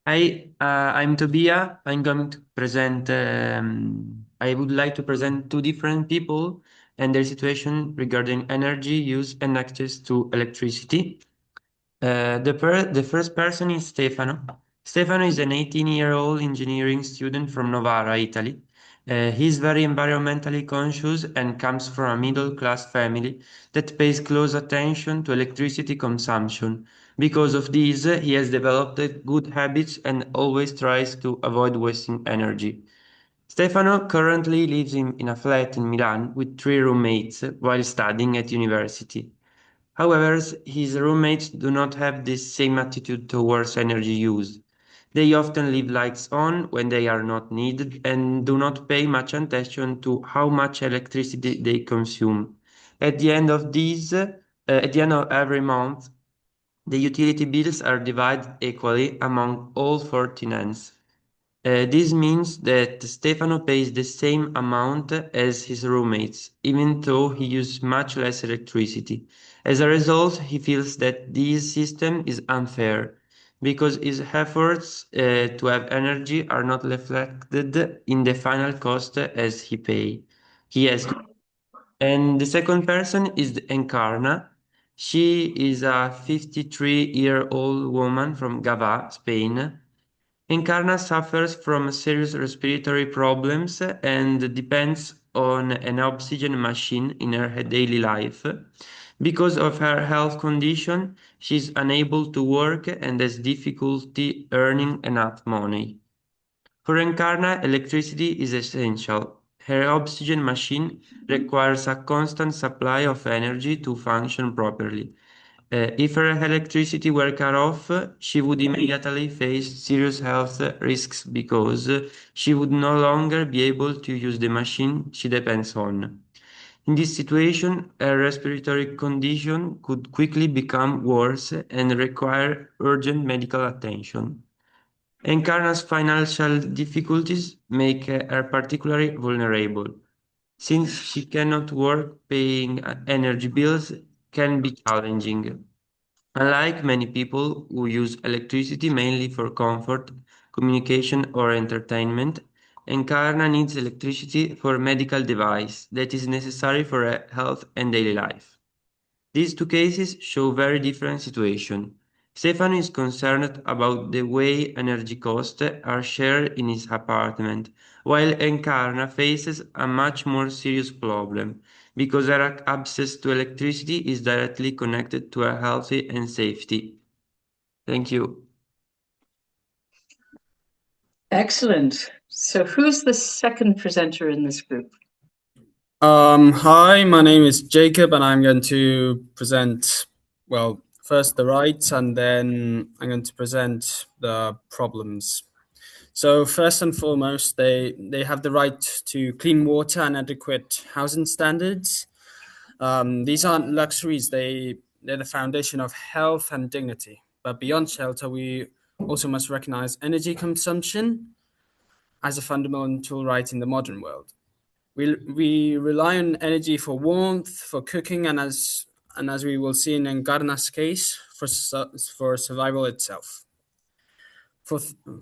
Hi, I'm Tobia. I'm going to present, I would like to present two different people and their situation regarding energy use and access to electricity. The first person is Stefano. Stefano is an 18-year-old engineering student from Novara, Italy. He's very environmentally conscious and comes from a middle-class family that pays close attention to electricity consumption. Because of this, he has developed good habits and always tries to avoid wasting energy. Stefano currently lives in a flat in Milan with 3 roommates while studying at university. However, his roommates do not have this same attitude towards energy use. They often leave lights on when they are not needed and do not pay much attention to how much electricity they consume. At the end of every month, the utility bills are divided equally among all four tenants. This means that Stefano pays the same amount as his roommates, even though he uses much less electricity. As a result, he feels that this system is unfair, because his efforts to have energy are not reflected in the final cost as he has to. And the second person is Encarna. She is a 53-year-old woman from Gavà, Spain. Encarna suffers from serious respiratory problems and depends on an oxygen machine in her daily life. Because of her health condition, she is unable to work and has difficulty earning enough money. For Encarna, electricity is essential. Her oxygen machine requires a constant supply of energy to function properly. If her electricity were cut off, she would immediately face serious health risks because she would no longer be able to use the machine she depends on. In this situation, her respiratory condition could quickly become worse and require urgent medical attention. Encarna's financial difficulties make her particularly vulnerable. Since she cannot work, paying energy bills can be challenging. Unlike many people who use electricity mainly for comfort, communication, or entertainment, Encarna needs electricity for a medical device that is necessary for her health and daily life. These two cases show very different situations. Stefano is concerned about the way energy costs are shared in his apartment, while Encarna faces a much more serious problem, because her access to electricity is directly connected to her health and safety. Thank you. Excellent. So who's the second presenter in this group? Hi, my name is Jacob, and I'm going to present, well, first the rights, and then I'm going to present the problems. So first and foremost, they have the right to clean water and adequate housing standards. These aren't luxuries; they're the foundation of health and dignity. But beyond shelter, we also must recognize energy consumption as a fundamental right in the modern world. We rely on energy for warmth, for cooking, and as we will see in Encarna's case, for for survival itself.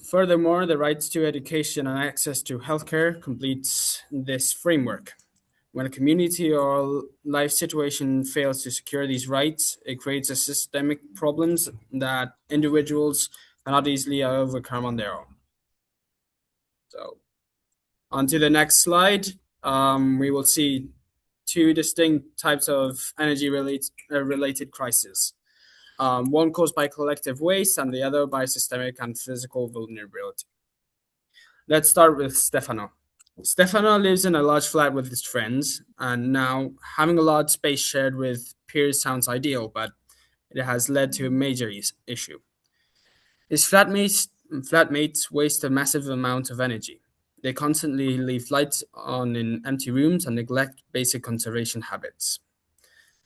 Furthermore, the right to education and access to healthcare completes this framework. When a community or life situation fails to secure these rights, it creates a systemic problems that individuals cannot easily overcome on their own. So, on to the next slide. We will see two distinct types of energy-related crises. One caused by collective waste and the other by systemic and physical vulnerability. Let's start with Stefano. Stefano lives in a large flat with his friends, and now having a large space shared with peers sounds ideal, but it has led to a major issue. His flatmates waste a massive amount of energy. They constantly leave lights on in empty rooms and neglect basic conservation habits.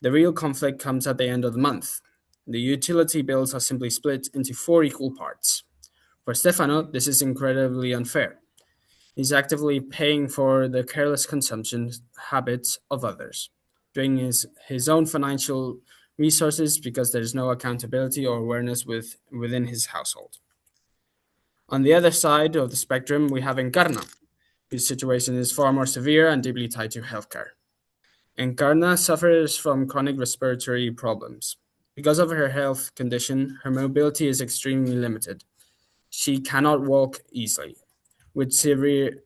The real conflict comes at the end of the month. The utility bills are simply split into 4 equal parts. For Stefano, this is incredibly unfair. He's actively paying for the careless consumption habits of others, draining his own financial resources because there's no accountability or awareness within his household. On the other side of the spectrum, we have Encarna, whose situation is far more severe and deeply tied to healthcare. Encarna suffers from chronic respiratory problems. Because of her health condition, her mobility is extremely limited. She cannot walk easily, which severely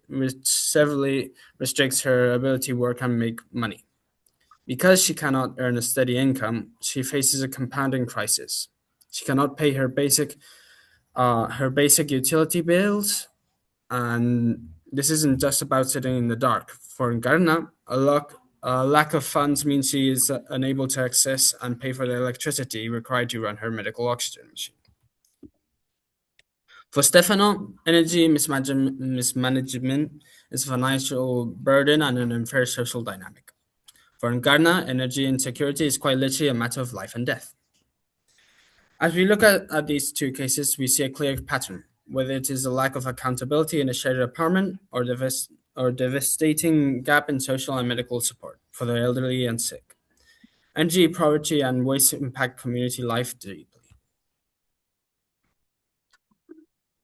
restricts her ability to work and make money. Because she cannot earn a steady income, she faces a compounding crisis. She cannot pay her basic utility bills, and this isn't just about sitting in the dark. For Encarna, a lack of funds means she is unable to access and pay for the electricity required to run her medical oxygen machine. For Stefano, energy mismanagement is a financial burden and an unfair social dynamic. For Encarna, energy insecurity is quite literally a matter of life and death. As we look at these two cases, we see a clear pattern, whether it is a lack of accountability in a shared apartment or devastating gap in social and medical support for the elderly and sick. Energy poverty and waste impact community life deeply.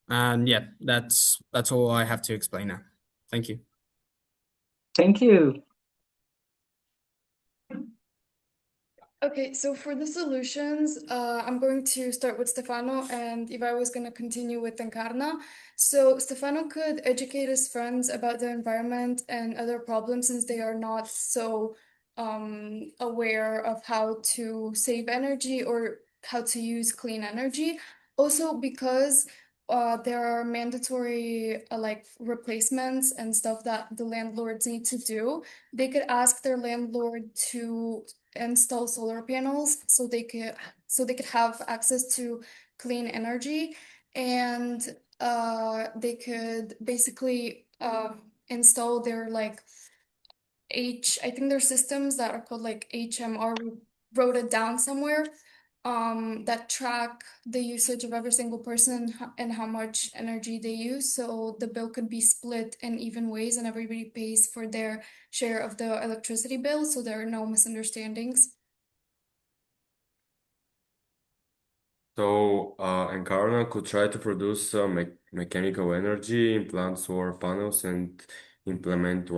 And yeah, that's all I have to explain now. Thank you. Thank you. Okay, so for the solutions, I'm going to start with Stefano, and if I was going to continue with Encarna. So Stefano could educate his friends about the environment and other problems since they are not so aware of how to save energy or how to use clean energy. Also because there are mandatory like replacements and stuff that the landlords need to do. They could ask their landlord to install solar panels so they could have access to clean energy, and they could basically install their like I think there's systems that are called like HMR. We wrote it down somewhere, that track the usage of every single person and how much energy they use. So the bill could be split in even ways and everybody pays for their share of the electricity bill, so there are no misunderstandings. So, Encarna could try to produce mechanical energy, implant solar panels, and implement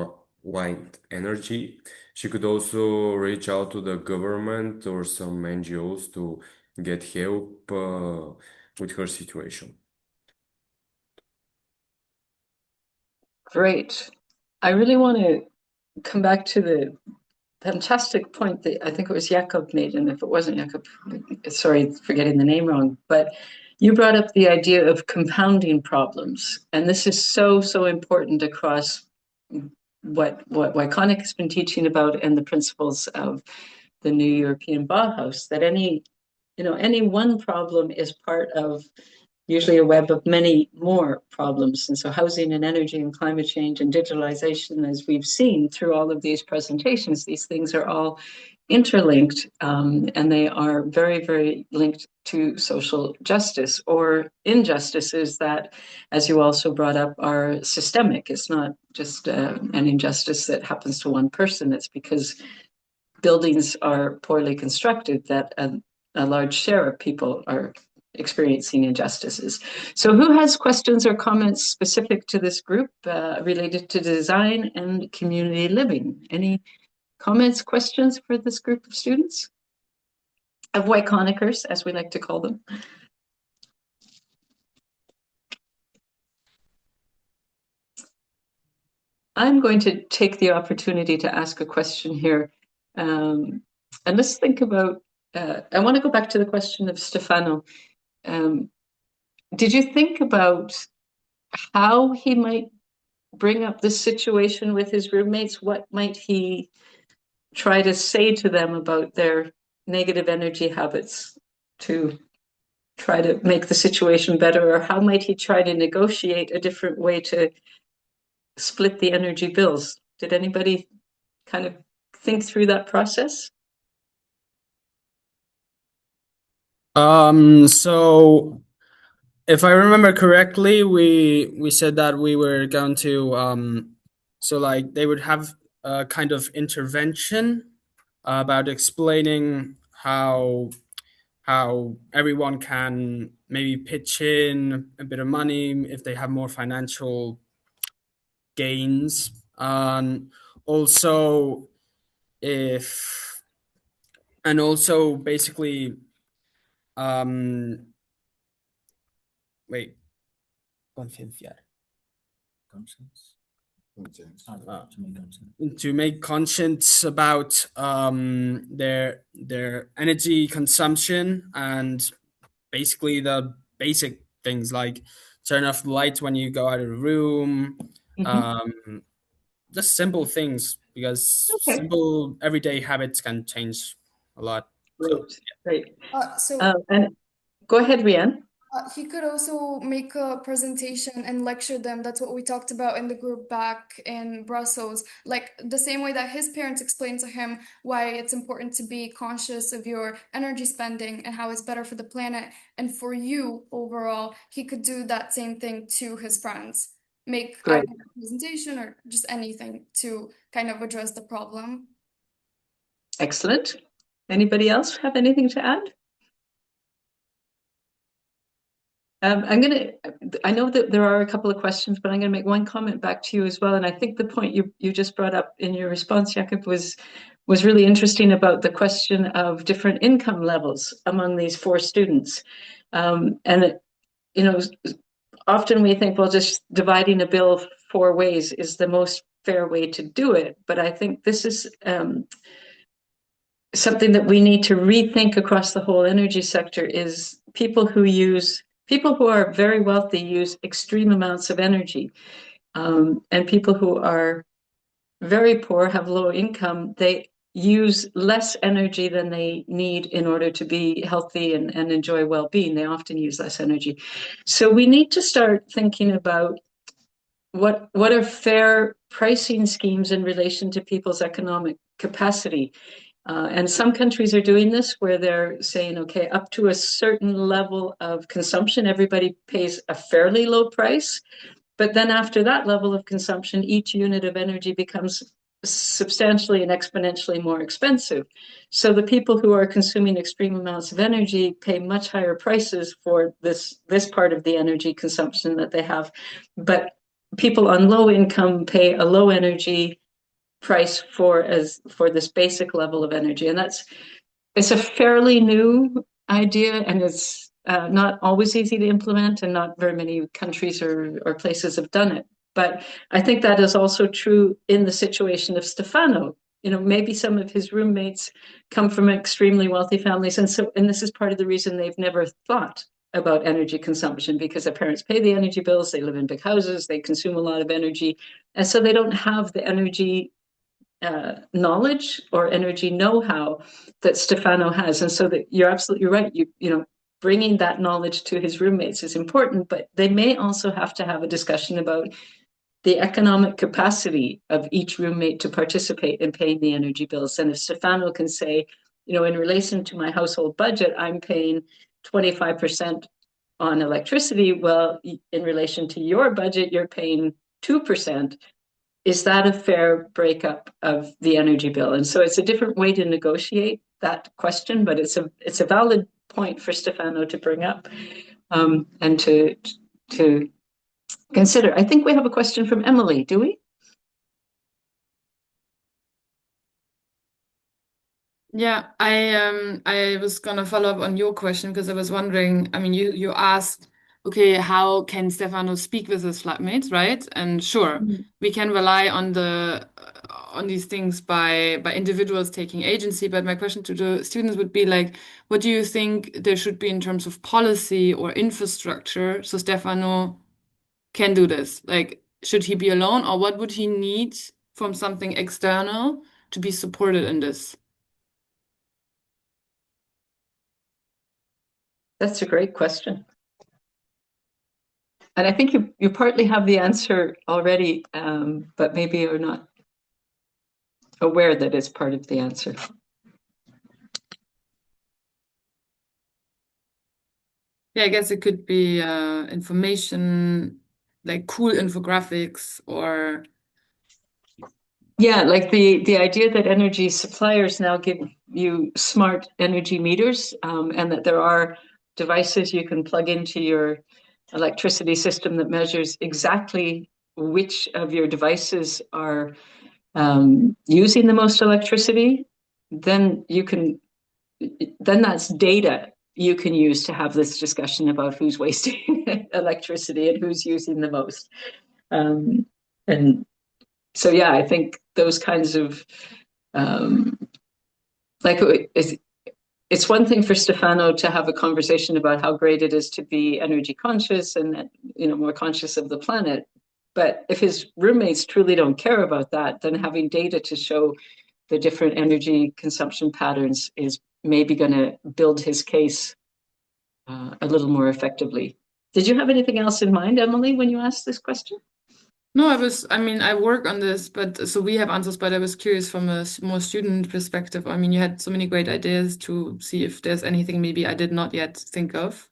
wind energy. She could also reach out to the government or some NGOs to get help with her situation. Great. I really want to come back to the fantastic point that I think it was Jakob made, and if it wasn't Jakob, sorry for getting the name wrong, but you brought up the idea of compounding problems. And this is so, so important across what Yconic has been teaching about and the principles of the new European Bauhaus, that any one problem is part of usually a web of many more problems. And so housing and energy and climate change and digitalization, as we've seen through all of these presentations, these things are all interlinked, and they are very, very linked to social justice or injustices that, as you also brought up, are systemic. It's not just an injustice that happens to one person. It's because buildings are poorly constructed that a large share of people are experiencing injustices. So who has questions or comments specific to this group related to design and community living? Any comments, questions for this group of students? Of Yconickers, as we like to call them. I'm going to take the opportunity to ask a question here. And let's think about, I want to go back to the question of Stefano. Did you think about how he might bring up this situation with his roommates? What might he try to say to them about their negative energy habits to try to make the situation better? Or how might he try to negotiate a different way to split the energy bills? Did anybody kind of think through that process? So if I remember correctly, we said that we were going to so like they would have a kind of intervention about explaining how everyone can maybe pitch in a bit of money if they have more financial gains. Also if and also basically wait, concienciar. Conscience. To make conscience about their energy consumption, and basically the basic things like turn off the lights when you go out of the room. Just simple things, because simple everyday habits can change a lot. Great. So and go ahead, Rianne. He could also make a presentation and lecture them. That's what we talked about in the group back in Brussels. Like the same way that his parents explained to him why it's important to be conscious of your energy spending and how it's better for the planet and for you overall, he could do that same thing to his friends. Make either a presentation or just anything to kind of address the problem. Excellent. Anybody else have anything to add? I know that there are a couple of questions, but I'm going to make one comment back to you as well. And I think the point you just brought up in your response, Jakob, was really interesting about the question of different income levels among these 4 students. Often we think, well, just dividing a bill 4 ways is the most fair way to do it. But I think this is something that we need to rethink across the whole energy sector. Is people who are very wealthy use extreme amounts of energy, and people who are very poor, have low income, they use less energy than they need in order to be healthy and enjoy well-being. They often use less energy. So we need to start thinking about what are fair pricing schemes in relation to people's economic capacity. And some countries are doing this where they're saying, okay, up to a certain level of consumption, everybody pays a fairly low price. But then after that level of consumption, each unit of energy becomes substantially and exponentially more expensive. So the people who are consuming extreme amounts of energy pay much higher prices for this part of the energy consumption that they have. But people on low income pay a low energy price for this basic level of energy. And it's a fairly new idea, and it's not always easy to implement, and not very many countries or places have done it. But I think that is also true in the situation of Stefano. Maybe some of his roommates come from extremely wealthy families, and this is part of the reason they've never thought about energy consumption, because their parents pay the energy bills, they live in big houses, they consume a lot of energy, and so they don't have the energy knowledge or energy know-how that Stefano has. And so that you're absolutely right. Bringing that knowledge to his roommates is important, but they may also have to have a discussion about the economic capacity of each roommate to participate in paying the energy bills. And if Stefano can say, in relation to my household budget, I'm paying 25% on electricity. Well, in relation to your budget, you're paying 2%. is that a fair breakup of the energy bill? And so it's a different way to negotiate that question, but it's a valid point for Stefano to bring up and to consider. I think we have a question from Emily, do we? Yeah, I was gonna follow up on your question because I was wondering, I mean, you asked, okay, how can Stefano speak with his flatmates, right? And sure, we can rely on on these things by individuals taking agency, but my question to the students would be like, what do you think there should be in terms of policy or infrastructure so Stefano can do this? Like, should he be alone, or what would he need from something external to be supported in this? That's a great question. And I think you partly have the answer already, but maybe you're not aware that it's part of the answer. Yeah, I guess it could be information, like cool infographics or... Yeah, like the idea that energy suppliers now give you smart energy meters, and that there are devices you can plug into your electricity system that measures exactly which of your devices are using the most electricity, then that's data you can use to have this discussion about who's wasting electricity and who's using the most. And so, yeah, I think those kinds of like it's one thing for Stefano to have a conversation about how great it is to be energy conscious and more conscious of the planet. But if his roommates truly don't care about that, then having data to show the different energy consumption patterns is maybe going to build his case a little more effectively. Did you have anything else in mind, Emily, when you asked this question? No, I work on this, but so we have answers, but I was curious from a more student perspective. I mean, you had so many great ideas to see if there's anything maybe I did not yet think of.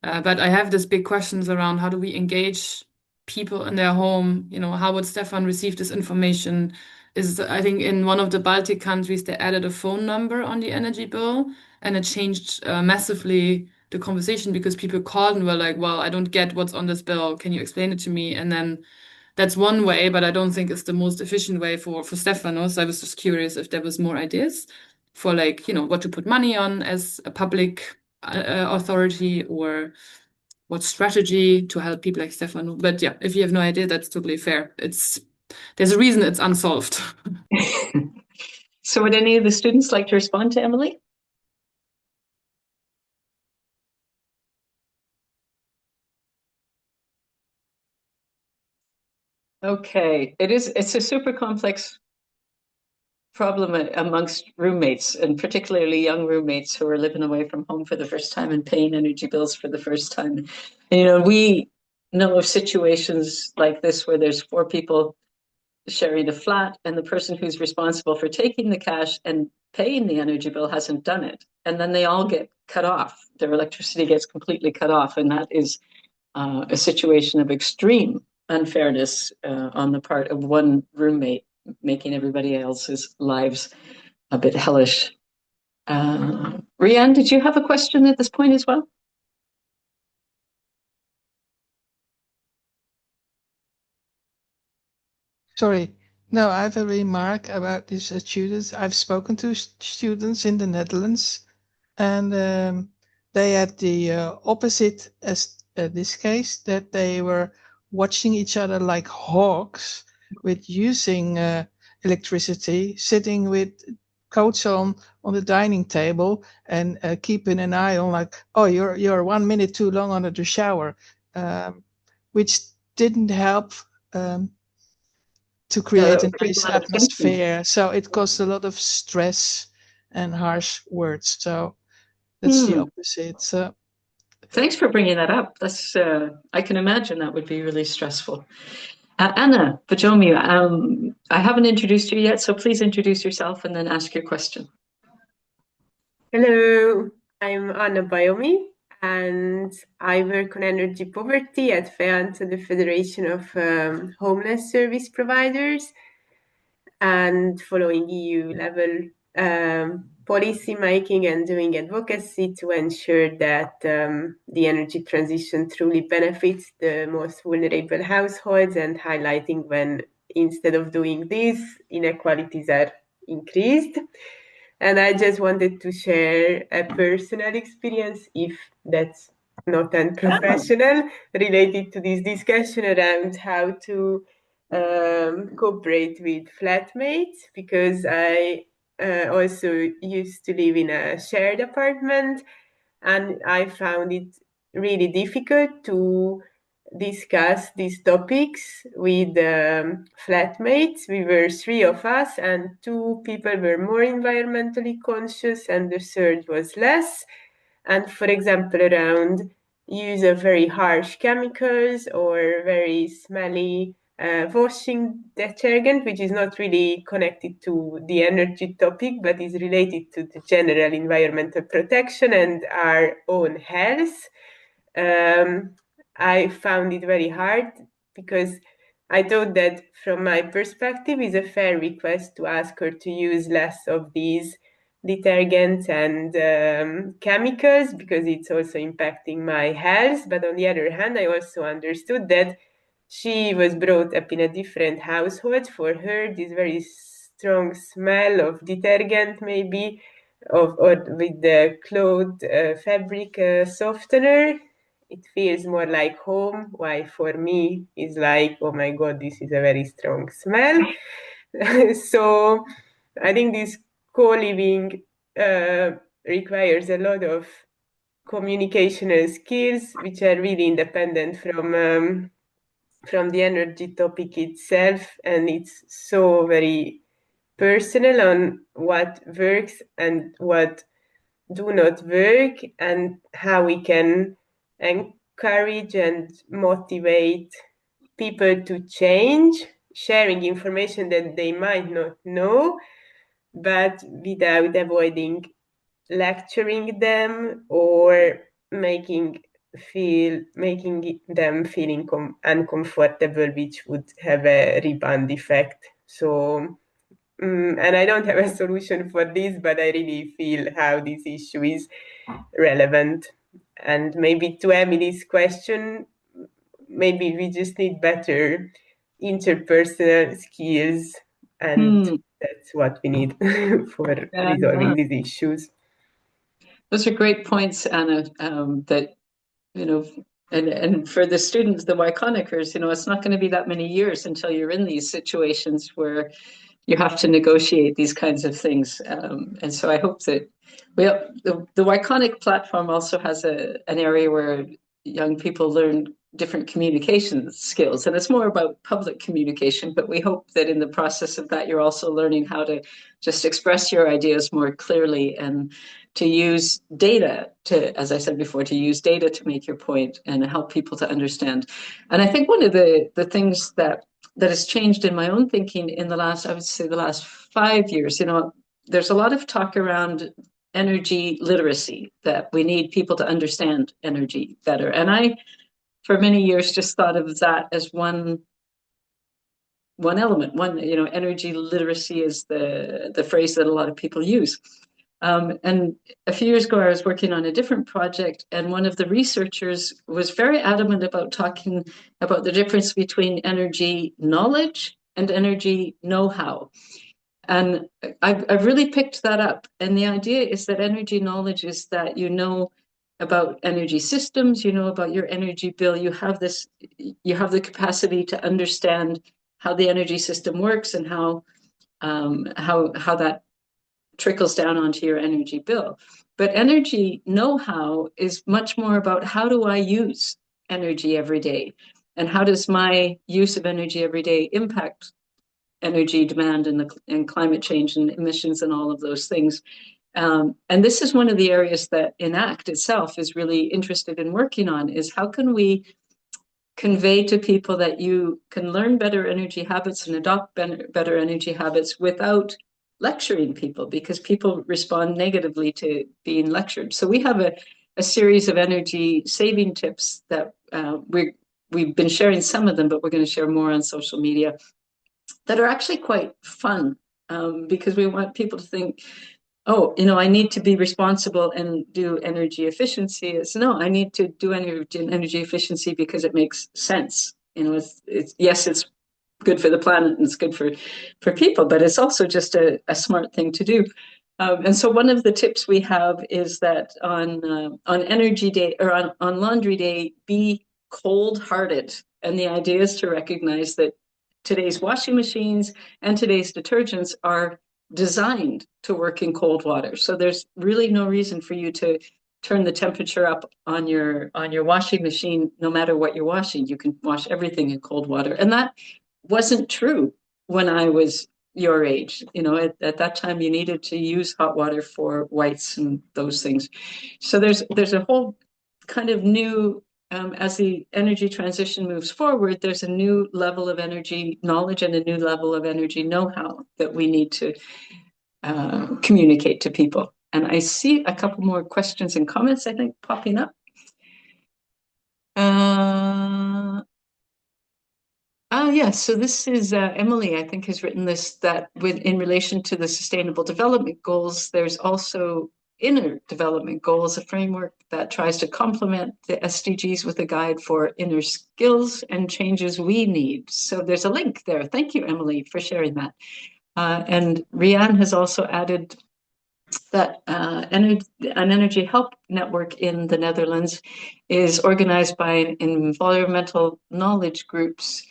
But I have these big questions around how do we engage people in their home? How would Stefan receive this information? I think in one of the Baltic countries, they added a phone number on the energy bill, and it changed massively the conversation because people called and were like, well, I don't get what's on this bill. Can you explain it to me? And then that's one way, but I don't think it's the most efficient way for Stefano. So I was just curious if there was more ideas for what to put money on as a public authority or what strategy to help people like Stefano. But yeah, if you have no idea, that's totally fair. There's a reason it's unsolved. So would any of the students like to respond to Emily? Okay, it's a super complex problem amongst roommates, and particularly young roommates who are living away from home for the first time and paying energy bills for the first time. And, we know of situations like this where there's 4 people sharing a flat, and the person who's responsible for taking the cash and paying the energy bill hasn't done it. And then they all get cut off. Their electricity gets completely cut off. And that is a situation of extreme unfairness on the part of one roommate, making everybody else's lives a bit hellish. Rianne, did you have a question at this point as well? Sorry. No, I have a remark about these students. I've spoken to students in the Netherlands, and they had the opposite as this case, that they were watching each other like hawks with using electricity, sitting with coats on the dining table and keeping an eye on like, oh, you're 1 minute too long under the shower, which didn't help to create a nice atmosphere. So it caused a lot of stress and harsh words. So that's the opposite. So thanks for bringing that up. That's I can imagine that would be really stressful. Anna Pajomi, I haven't introduced you yet, so please introduce yourself and then ask your question. Hello, I'm Anna Bayomi, and I work on energy poverty at FEANT, the Federation of Homeless Service Providers, and following EU level policy making and doing advocacy to ensure that the energy transition truly benefits the most vulnerable households, and highlighting when instead of doing this, inequalities are increased. And I just wanted to share a personal experience, if that's not unprofessional, related to this discussion around how to cooperate with flatmates, because I also used to live in a shared apartment, and I found it really difficult to discuss these topics with flatmates. We were three of us, and two people were more environmentally conscious, and the third was less. And for example, around use of very harsh chemicals or very smelly washing detergent, which is not really connected to the energy topic, but is related to the general environmental protection and our own health. I found it very hard, because I thought that from my perspective is a fair request to ask her to use less of these detergents and chemicals, because it's also impacting my health. But on the other hand, I also understood that she was brought up in a different household. For her, this very strong smell of detergent, maybe, or with the cloth fabric softener, it feels more like home. Why for me is like, oh my god, this is a very strong smell. So I think this co-living requires a lot of communicational skills, which are really independent from the energy topic itself, and it's so very personal on what works and what do not work, and how we can encourage and motivate people to change, sharing information that they might not know, but without avoiding lecturing them or making them feeling uncomfortable, which would have a rebound effect. So and I don't have a solution for this, but I really feel how this issue is relevant. And maybe to Emily's question, maybe we just need better interpersonal skills, and that's what we need for resolving these issues. Those are great points, Anna, that, and for the students, the Yconickers, it's not going to be that many years until you're in these situations where you have to negotiate these kinds of things. And so I hope that the Yconic platform also has an area where young people learn different communication skills, and it's more about public communication, but we hope that in the process of that, you're also learning how to just express your ideas more clearly, and to use data to, as I said before, to use data to make your point and help people to understand. And I think one of the things that has changed in my own thinking in the last 5 years, there's a lot of talk around energy literacy, that we need people to understand energy better. And I, for many years, just thought of that as one element. Energy literacy is the phrase that a lot of people use. And a few years ago, I was working on a different project, and one of the researchers was very adamant about talking about the difference between energy knowledge and energy know-how. And I've really picked that up. And the idea is that energy knowledge is that you know about energy systems, you know about your energy bill, you have the capacity to understand how the energy system works and how that trickles down onto your energy bill. But energy know-how is much more about, how do I use energy every day? And how does my use of energy every day impact energy demand and climate change and emissions and all of those things? And this is one of the areas that Enact itself is really interested in working on, is how can we convey to people that you can learn better energy habits and adopt better energy habits without lecturing people, because people respond negatively to being lectured. So we have a series of energy saving tips that we've been sharing some of them, but we're going to share more on social media that are actually quite fun, because we want people to think, oh, I need to be responsible and do energy efficiency. It's no, I need to do energy efficiency because it makes sense. Yes, it's good for the planet and it's good for people, but it's also just a smart thing to do. And so one of the tips we have is that on energy day or on laundry day, be cold-hearted. And the idea is to recognize that today's washing machines and today's detergents are designed to work in cold water. So there's really no reason for you to turn the temperature up on your washing machine, no matter what you're washing. You can wash everything in cold water. And that wasn't true when I was your age. At that time you needed to use hot water for whites and those things. So there's a whole kind of new, as the energy transition moves forward, there's a new level of energy knowledge and a new level of energy know-how that we need to communicate to people. And I see a couple more questions and comments, I think, popping up. Yes. So this is Emily, I think, has written this, that in relation to the Sustainable Development Goals, there's also inner development goals, a framework that tries to complement the SDGs with a guide for inner skills and changes we need. So there's a link there. Thank you, Emily, for sharing that. And Rianne has also added that an energy help network in the Netherlands is organized by environmental knowledge groups.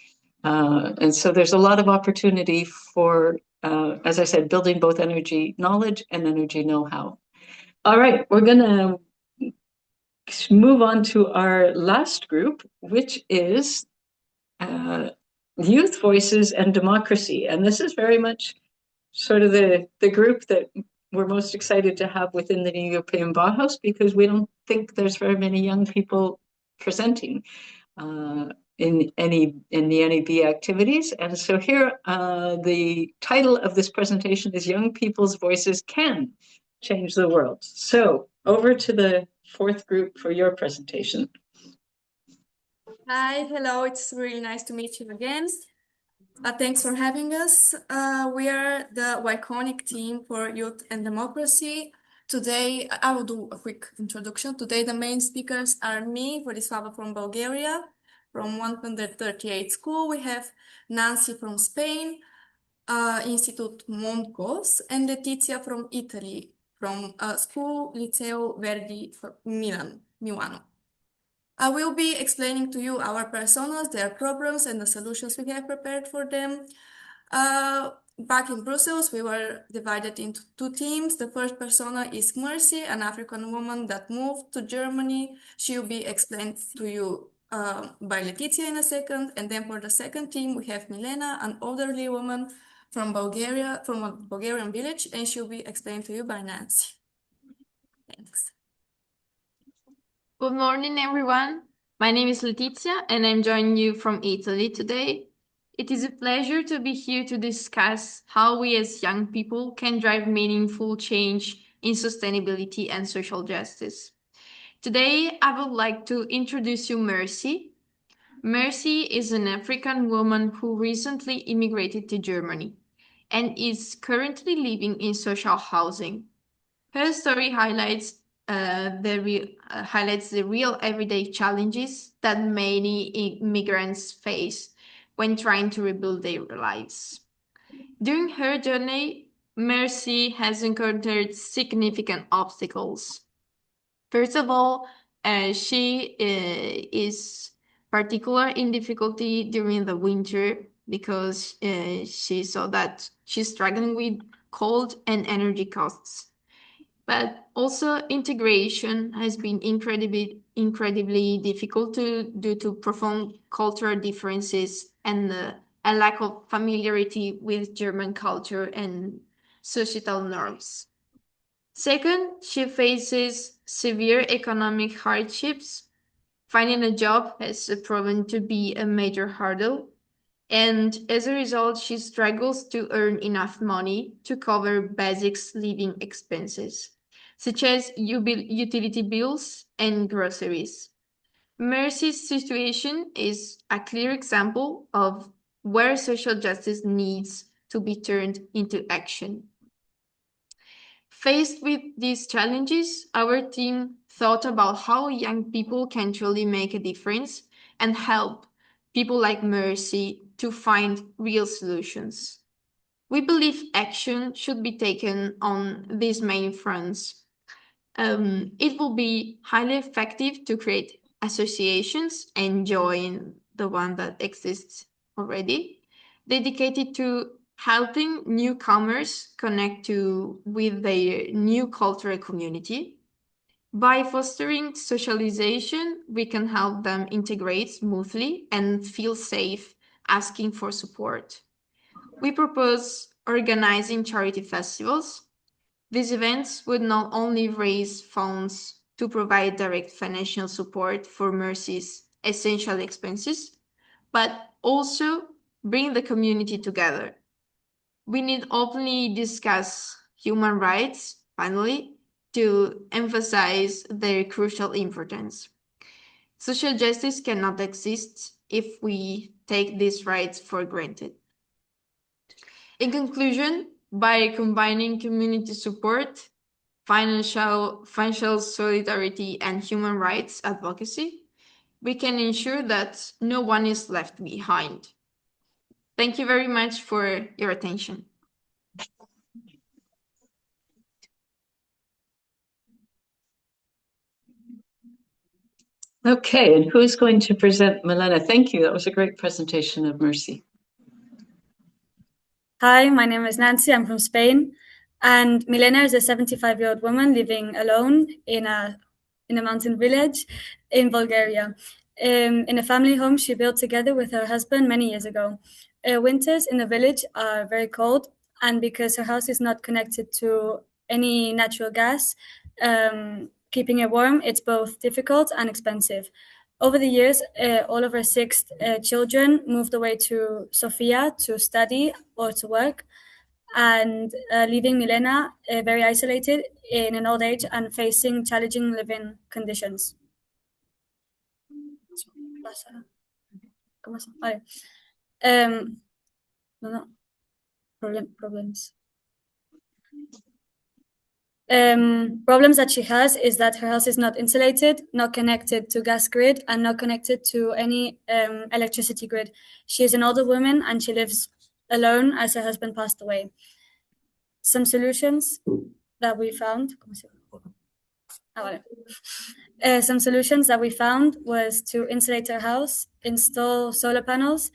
And so there's a lot of opportunity for, as I said, building both energy knowledge and energy know-how. All right, we're going to move on to our last group, which is youth voices and democracy. And this is very much sort of the group that we're most excited to have within the New European Bauhaus, because we don't think there's very many young people presenting in the NEB activities. And so here, the title of this presentation is Young People's Voices Can Change the World. So over to the fourth group for your presentation. Hi, hello, it's really nice to meet you again. Thanks for having us. We are the Yconic team for Youth and Democracy. Today, I will do a quick introduction. Today, the main speakers are me, Vladislava from Bulgaria, from 138 school. We have Nancy from Spain, Institute Montcos, and Letizia from Italy, from school Liceo Verdi for Milano. I will be explaining to you our personas, their problems, and the solutions we have prepared for them. Back in Brussels, we were divided into two teams. The first persona is Mercy, an African woman that moved to Germany. She will be explained to you by Letizia in a second. And then for the second team, we have Milena, an elderly woman from Bulgaria, from a Bulgarian village, and she'll be explained to you by Nancy. Thanks. Good morning, everyone. My name is Letizia, and I'm joining you from Italy today. It is a pleasure to be here to discuss how we as young people can drive meaningful change in sustainability and social justice. Today, I would like to introduce you Mercy. Mercy is an African woman who recently immigrated to Germany and is currently living in social housing. Her story highlights the real everyday challenges that many immigrants face when trying to rebuild their lives. During her journey, Mercy has encountered significant obstacles. First of all, she is particular in difficulty during the winter because she saw that she's struggling with cold and energy costs. But also integration has been incredibly difficult due to profound cultural differences and a lack of familiarity with German culture and societal norms. Second, she faces severe economic hardships. Finding a job has proven to be a major hurdle. And as a result, she struggles to earn enough money to cover basic living expenses. such as utility bills and groceries. Mercy's situation is a clear example of where social justice needs to be turned into action. Faced with these challenges, our team thought about how young people can truly make a difference and help people like Mercy to find real solutions. We believe action should be taken on these main fronts. It will be highly effective to create associations and join the one that exists already, dedicated to helping newcomers connect with their new cultural community. By fostering socialization, we can help them integrate smoothly and feel safe asking for support. We propose organizing charity festivals. These events would not only raise funds to provide direct financial support for Mercy's essential expenses, but also bring the community together. We need openly discuss human rights, finally, to emphasize their crucial importance. Social justice cannot exist if we take these rights for granted. In conclusion, by combining community support, financial solidarity, and human rights advocacy, we can ensure that no one is left behind. Thank you very much for your attention. Okay, and who's going to present? Milena, thank you. That was a great presentation of Mercy. Hi, my name is Nancy. I'm from Spain. And Milena is a 75-year-old woman living alone in a mountain village in Bulgaria. In a family home she built together with her husband many years ago. Winters in the village are very cold, and because her house is not connected to any natural gas, keeping it warm, it's both difficult and expensive. Over the years, all of her six children moved away to Sofia to study or to work, and leaving Milena very isolated in an old age and facing challenging living conditions. Problems. Problems that she has is that her house is not insulated, not connected to gas grid, and not connected to any electricity grid. She is an older woman and she lives alone as her husband passed away. Some solutions that we found. Some solutions that we found was to insulate her house, install solar panels.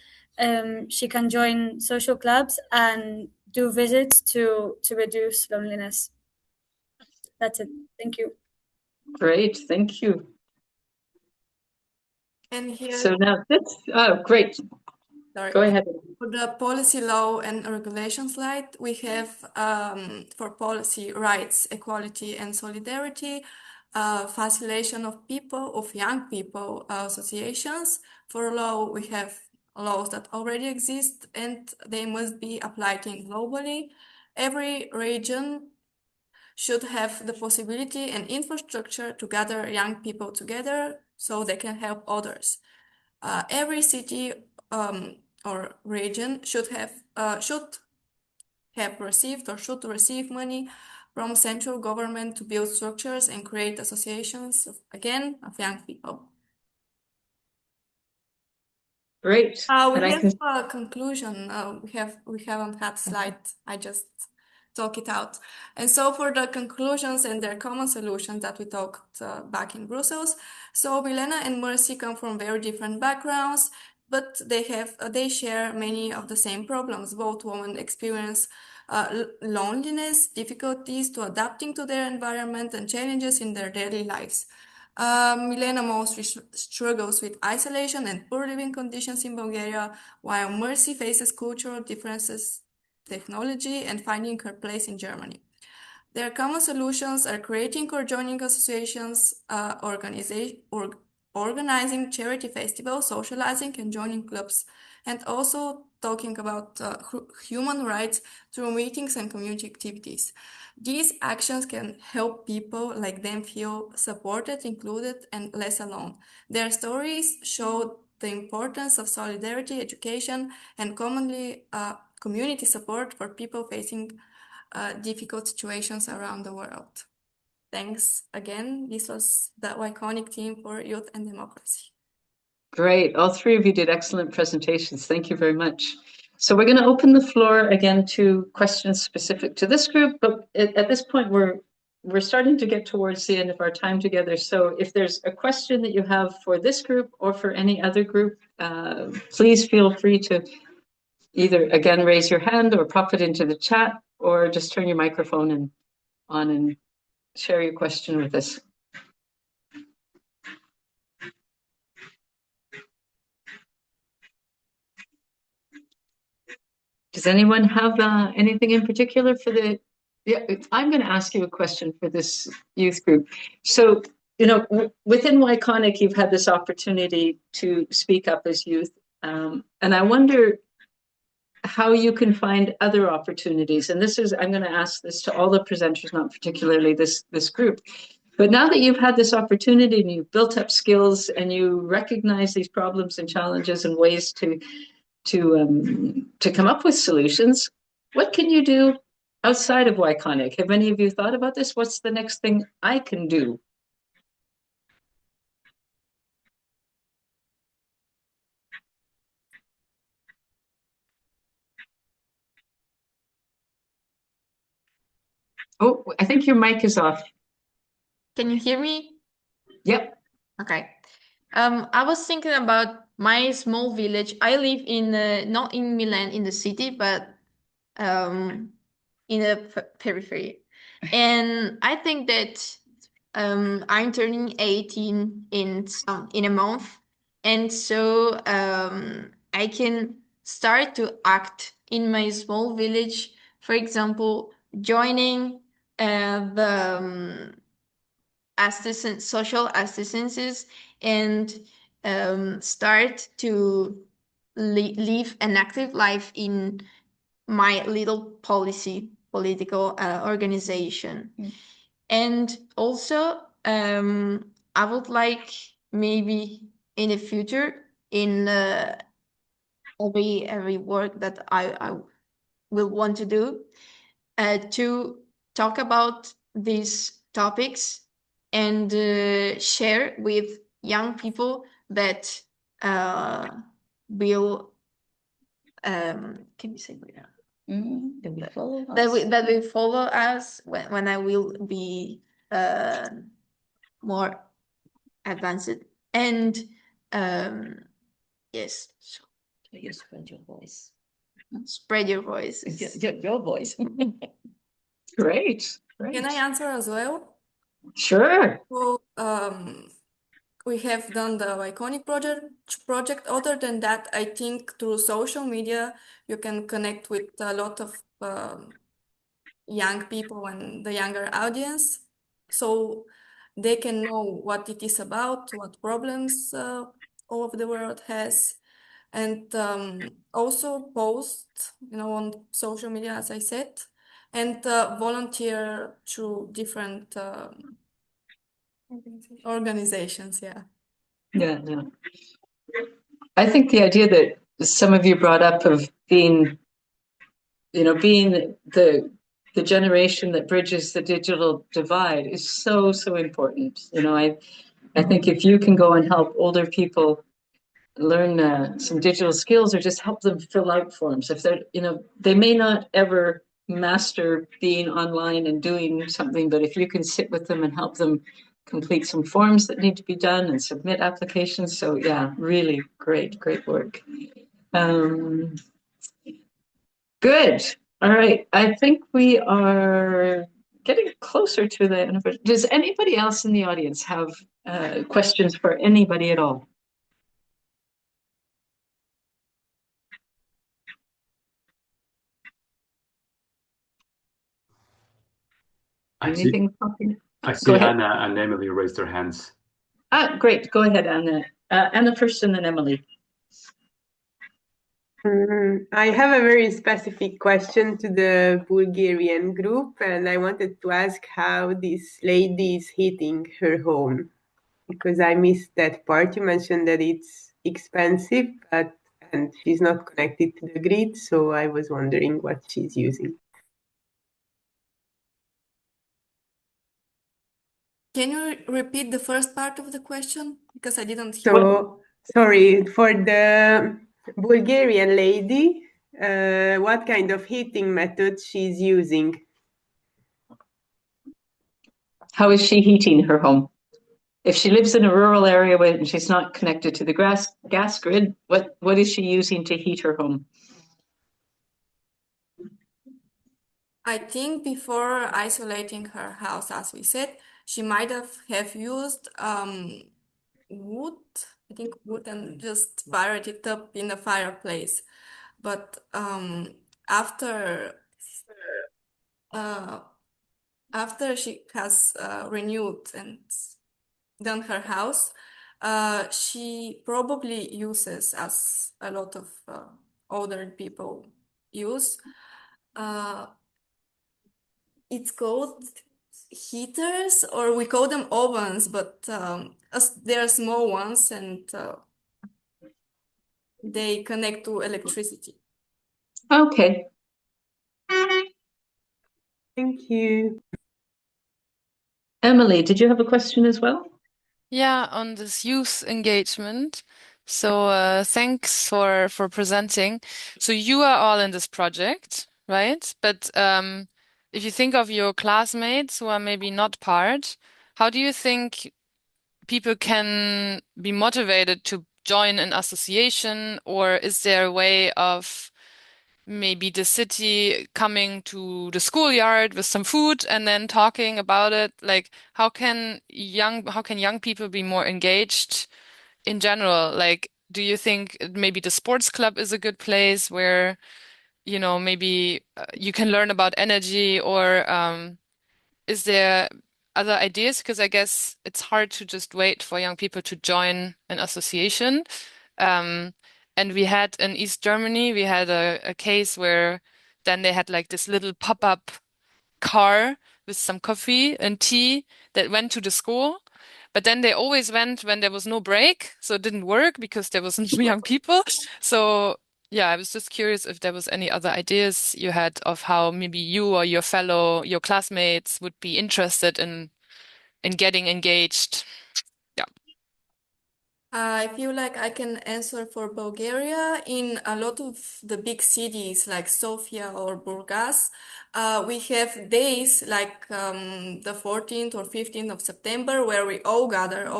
She can join social clubs and do visits to reduce loneliness. That's it. Thank you. Great, thank you. And here, so now this, oh, great. sorry. Go ahead. For the policy law and regulation slide, we have for policy rights, equality, and solidarity, facilitation of young people associations. For law, we have laws that already exist and they must be applied globally. Every region should have the possibility and infrastructure to gather young people together so they can help others. Every city or region should receive money from central government to build structures and create associations of young people. Great. We have a conclusion. We haven't had slide. I just talk it out. And so for the conclusions and their common solutions that we talked back in Brussels. So Milena and Mercy come from very different backgrounds, but they share many of the same problems. Both women experience loneliness, difficulties to adapting to their environment, and challenges in their daily lives. Milena mostly struggles with isolation and poor living conditions in Bulgaria, while Mercy faces cultural differences, technology, and finding her place in Germany. Their common solutions are creating or joining associations, organizing charity festivals, socializing, and joining clubs, and also talking about human rights through meetings and community activities. These actions can help people like them feel supported, included, and less alone. Their stories show the importance of solidarity, education, and commonly community support for people facing difficult situations around the world. Thanks again. This was the Yconic team for Youth and Democracy. Great. All three of you did excellent presentations. Thank you very much. So we're going to open the floor again to questions specific to this group, but at this point we're starting to get towards the end of our time together. So if there's a question that you have for this group or for any other group, please feel free to either again raise your hand or pop it into the chat, or just turn your microphone on and share your question with us. Does anyone have anything in particular for the? Yeah, I'm going to ask you a question for this youth group. So, you know, within Yconic, you've had this opportunity to speak up as youth, and I wonder how you can find other opportunities. And this is, I'm going to ask this to all the presenters, not particularly this group. But now that you've had this opportunity and you've built up skills and you recognize these problems and challenges and ways to come up with solutions, what can you do outside of Yconic? Have any of you thought about this? What's the next thing I can do? Oh, I think your mic is off. Can you hear me? Yep. Okay. I was thinking about my small village. I live in not in Milan in the city, but in the periphery. And I think that I'm turning 18 in a month, and so I can start to act in my small village. For example, joining the social assistances and start to live an active life in my little political organization. And also I would like maybe in the future in every work that I will want to do to talk about these topics and share with young people that will can you say that will follow us. that will follow us when I will be more advanced. And yes, so you spread your voice. Spread your voice. Your voice. Great. Can I answer as well? Sure. So, we have done the Yconic project. Other than that, I think through social media, you can connect with a lot of young people and the younger audience, so they can know what it is about, what problems all of the world has, and also post, on social media, as I said, and volunteer through different organizations. Yeah. I think the idea that some of you brought up of being the generation that bridges the digital divide is so important. I think if you can go and help older people learn some digital skills, or just help them fill out forms, if they're, they may not ever master being online and doing something, but if you can sit with them and help them complete some forms that need to be done and submit applications. So yeah, really great work. Good. All right. I think we are getting closer to the anniversary. Does anybody else in the audience have questions for anybody at all? I see Anna and Emily raised their hands. Great. Go ahead, Anna. Anna first and then Emily. I have a very specific question to the Bulgarian group, and I wanted to ask how this lady is heating her home, because I missed that part. You mentioned that it's expensive, and she's not connected to the grid, so I was wondering what she's using. Can you repeat the first part of the question? Because I didn't hear. So, sorry, for the Bulgarian lady, what kind of heating method she's using? How is she heating her home? If she lives in a rural area and she's not connected to the gas grid, what is she using to heat her home? I think before isolating her house, as we said, she might have used wood, I think wood, and just fired it up in the fireplace. But after she has renewed and done her house, she probably uses, as a lot of older people use, it's called heaters, or we call them ovens, but they're small ones, and they connect to electricity. Okay. Thank you. Emily, did you have a question as well? Yeah, on this youth engagement. So thanks for presenting. So you are all in this project, right? But if you think of your classmates who are maybe not part, how do you think people can be motivated to join an association, or is there a way of maybe the city coming to the schoolyard with some food and then talking about it? Like, how can young people be more engaged in general? Like, do you think maybe the sports club is a good place where, maybe you can learn about energy, or is there other ideas? Because I guess it's hard to just wait for young people to join an association. Um, and we had in East Germany, we had a case where then they had like this little pop-up car with some coffee and tea that went to the school. But then they always went when there was no break, so it didn't work because there wasn't young people. So yeah, I was just curious if there was any other ideas you had of how maybe you or your classmates would be interested in getting engaged. Yeah. I feel like I can answer for Bulgaria. In a lot of the big cities like Sofia or Burgas, we have days like the 14th or 15th of September where we all gather,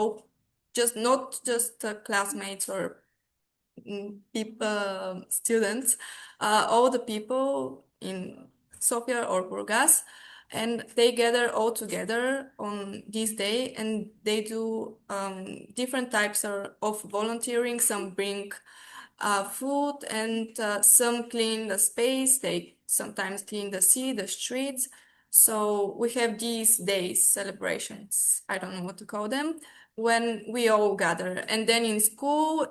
not just classmates or people, students, all the people in Sofia or Burgas, and they gather all together on this day, and they do different types of volunteering. Some bring food, and some clean the space. They sometimes clean the sea, the streets. So we have these days, celebrations, I don't know what to call them, when we all gather. And then in school,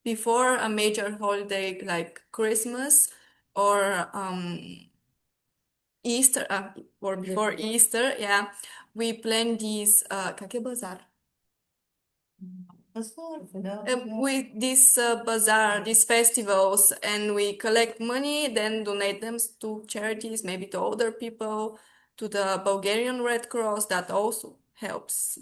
before a major holiday like Christmas or Easter, or before Easter, yeah, we plan these как е базар? With this bazaar, these festivals, and we collect money, then donate them to charities, maybe to older people, to the Bulgarian Red Cross, that also helps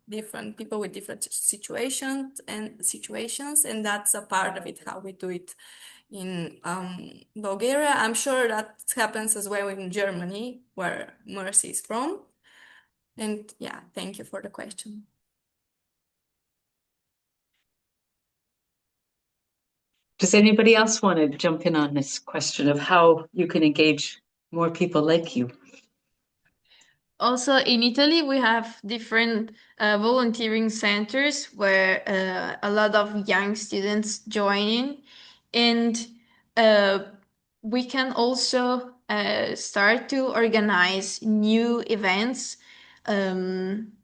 different people with different situations, and that's a part of it, how we do it in Bulgaria. I'm sure that happens as well in Germany, where Mercy is from. And yeah, thank you for the question. Does anybody else want to jump in on this question of how you can engage more people like you? Also, in Italy, we have different volunteering centers where a lot of young students join in, and we can also start to organize new events.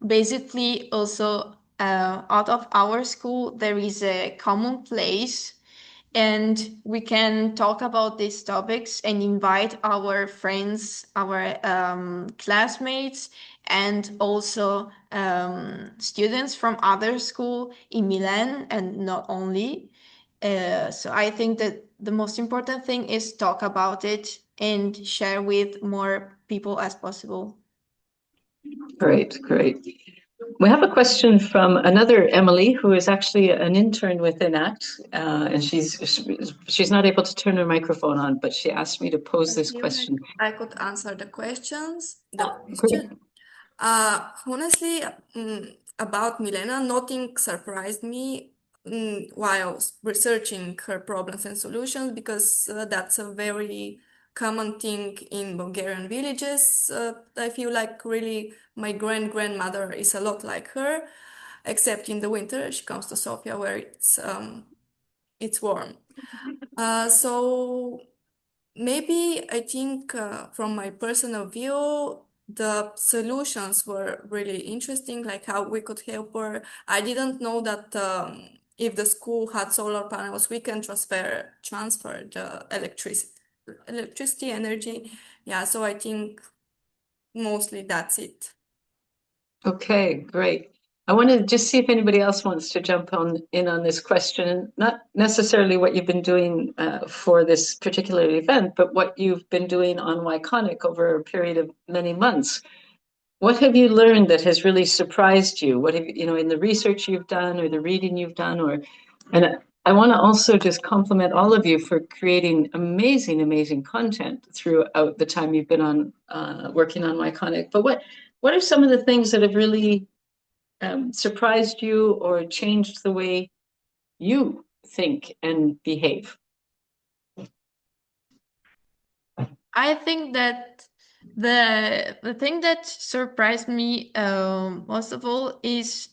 Basically, also out of our school, there is a common place, and we can talk about these topics and invite our friends, our classmates, and also students from other school in Milan, and not only. So I think that the most important thing is talk about it and share with more people as possible. Great, great. We have a question from another Emily, who is actually an intern with Enact, and she's not able to turn her microphone on, but she asked me to pose this question. I could answer the questions. Great. Honestly, about Milena, nothing surprised me while researching her problems and solutions, because that's a very common thing in Bulgarian villages. I feel like really my grandmother is a lot like her, except in the winter she comes to Sofia where it's warm. So maybe I think from my personal view, the solutions were really interesting, like how we could help her. I didn't know that if the school had solar panels, we can transfer the electricity energy. Yeah, so I think mostly that's it. Okay, great. I want to just see if anybody else wants to jump in on this question, not necessarily what you've been doing for this particular event, but what you've been doing on Yconic over a period of many months. What have you learned that has really surprised you? What have you in the research you've done or the reading you've done, and I want to also just compliment all of you for creating amazing content throughout the time you've been on working on Yconic. But what are some of the things that have really surprised you or changed the way you think and behave? I think that the thing that surprised me most of all is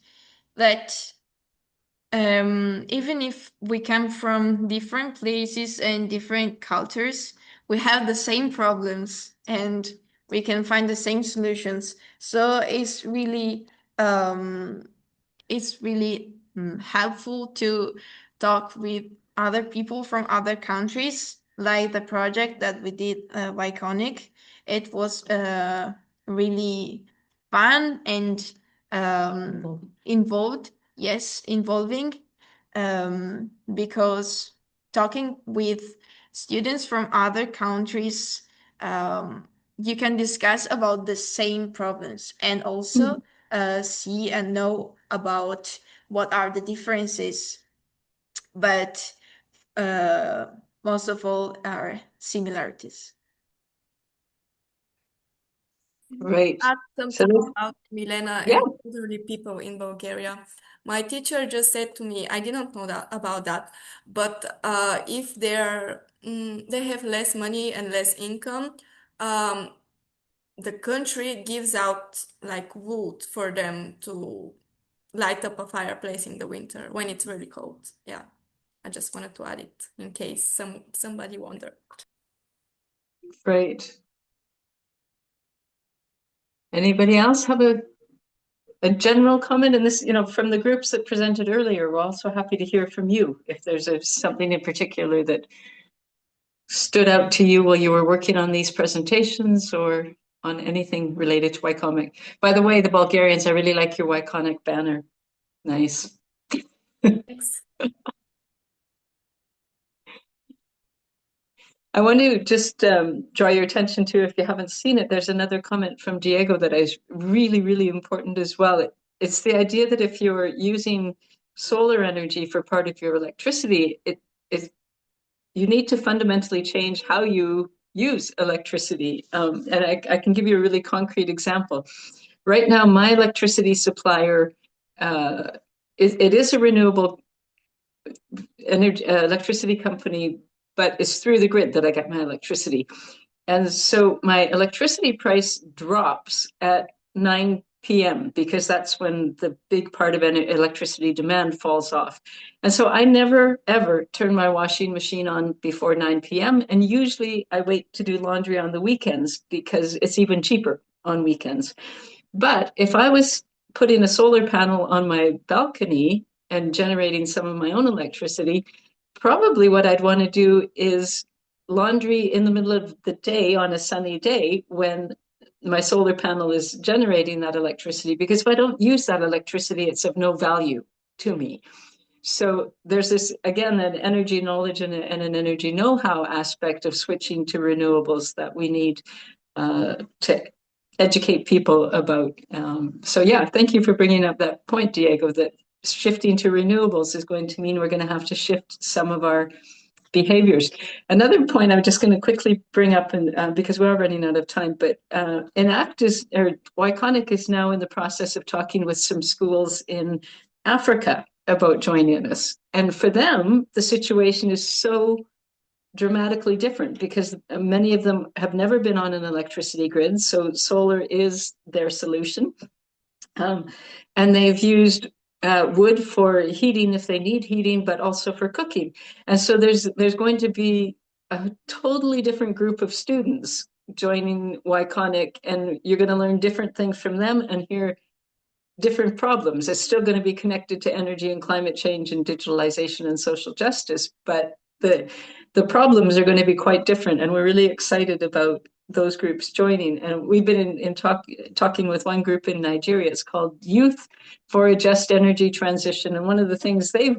that even if we come from different places and different cultures, we have the same problems and we can find the same solutions. So it's really helpful to talk with other people from other countries, like the project that we did, Yconic. It was really fun and involving, because talking with students from other countries, you can discuss about the same problems and also see and know about what are the differences, but most of all are similarities. Right. Add something about Milena and elderly people in Bulgaria. My teacher just said to me, I didn't know about that, but if they have less money and less income, the country gives out like wood for them to light up a fireplace in the winter when it's really cold. Yeah, I just wanted to add it in case somebody wondered. Great. Anybody else have a general comment? And this, from the groups that presented earlier, we're also happy to hear from you if there's something in particular that stood out to you while you were working on these presentations or on anything related to Yconic. By the way, the Bulgarians, I really like your Yconic banner. Nice. Thanks. I want to just draw your attention to, if you haven't seen it, there's another comment from Diego that is really important as well. It's the idea that if you're using solar energy for part of your electricity, you need to fundamentally change how you use electricity. And I can give you a really concrete example. Right now, my electricity supplier, it is a renewable electricity company, but it's through the grid that I get my electricity. And so my electricity price drops at 9 p.m. because that's when the big part of electricity demand falls off. And so I never, ever turn my washing machine on before 9 p.m. And usually I wait to do laundry on the weekends because it's even cheaper on weekends. But if I was putting a solar panel on my balcony and generating some of my own electricity, probably what I'd want to do is laundry in the middle of the day on a sunny day when my solar panel is generating that electricity, because if I don't use that electricity, it's of no value to me. So there's this, again, an energy knowledge and an energy know-how aspect of switching to renewables that we need to educate people about. So yeah, thank you for bringing up that point, Diego, that shifting to renewables is going to mean we're going to have to shift some of our behaviors. Another point I'm just going to quickly bring up, and because we're running out of time, but Yconic is now in the process of talking with some schools in Africa about joining us. And for them, the situation is so dramatically different because many of them have never been on an electricity grid. So solar is their solution. And they've used wood for heating if they need heating, but also for cooking. And so there's going to be a totally different group of students joining Yconic, and you're going to learn different things from them and hear different problems. It's still going to be connected to energy and climate change and digitalization and social justice, but the problems are going to be quite different. And we're really excited about those groups joining. And we've been talking with one group in Nigeria. It's called Youth for a Just Energy Transition. And one of the things they've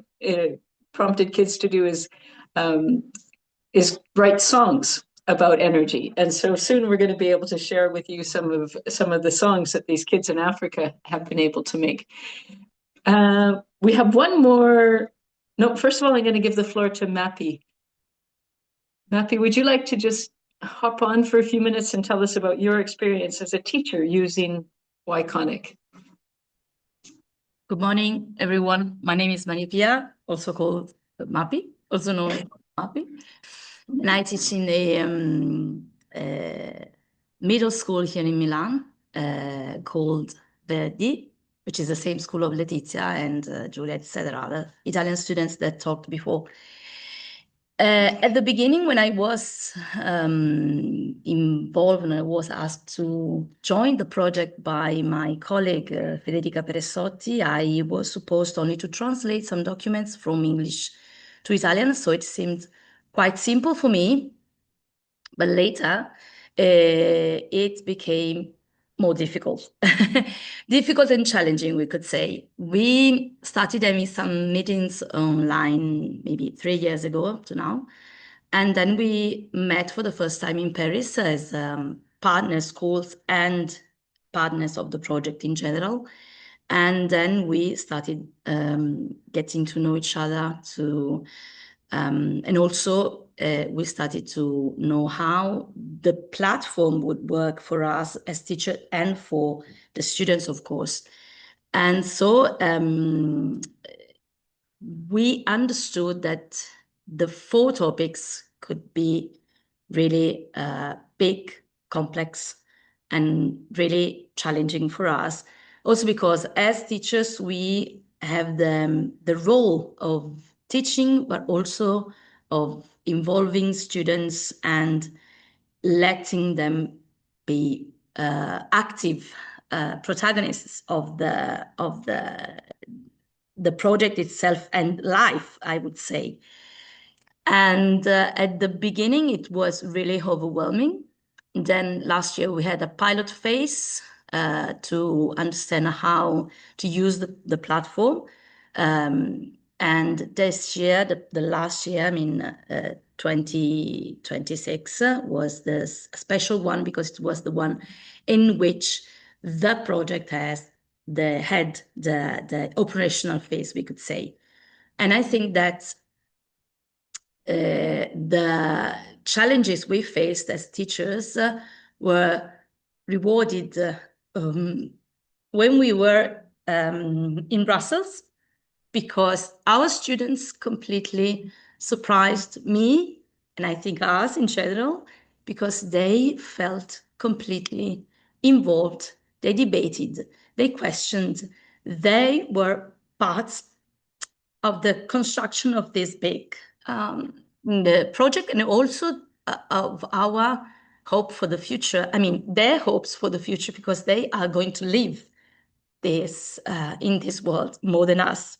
prompted kids to do is write songs about energy. And so soon we're going to be able to share with you some of the songs that these kids in Africa have been able to make. We have one more. No, first of all, I'm going to give the floor to Mappy. Mappy, would you like to just hop on for a few minutes and tell us about your experience as a teacher using Yconic? Good morning, everyone. My name is Maria, also called Mappy, also known as Mappy. And I teach in a middle school here in Milan called Verdi, which is the same school of Letizia and Giulia, etc., the Italian students that talked before. At the beginning, when I was involved and I was asked to join the project by my colleague Federica Peressotti, I was supposed only to translate some documents from English to Italian, so it seemed quite simple for me. But later, it became more difficult, difficult and challenging, we could say. We started having some meetings online maybe 3 years ago up to now. And then we met for the first time in Paris as partner schools and partners of the project in general. And then we started getting to know each other and also we started to know how the platform would work for us as teachers and for the students, of course. And so we understood that the 4 topics could be really big, complex, and really challenging for us. Also because as teachers, we have the role of teaching, but also of involving students and letting them be active protagonists of the project itself and life, I would say. And at the beginning, it was really overwhelming. Then last year, we had a pilot phase to understand how to use the platform. And this year, the last year, I mean, 2026 was the special one because it was the one in which the project had the operational phase, we could say. And I think that the challenges we faced as teachers were rewarded when we were in Brussels, because our students completely surprised me, and I think us in general, because they felt completely involved. They debated, they questioned, they were parts of the construction of this big the project, and also of our hope for the future. I mean, their hopes for the future, because they are going to live this in this world more than us.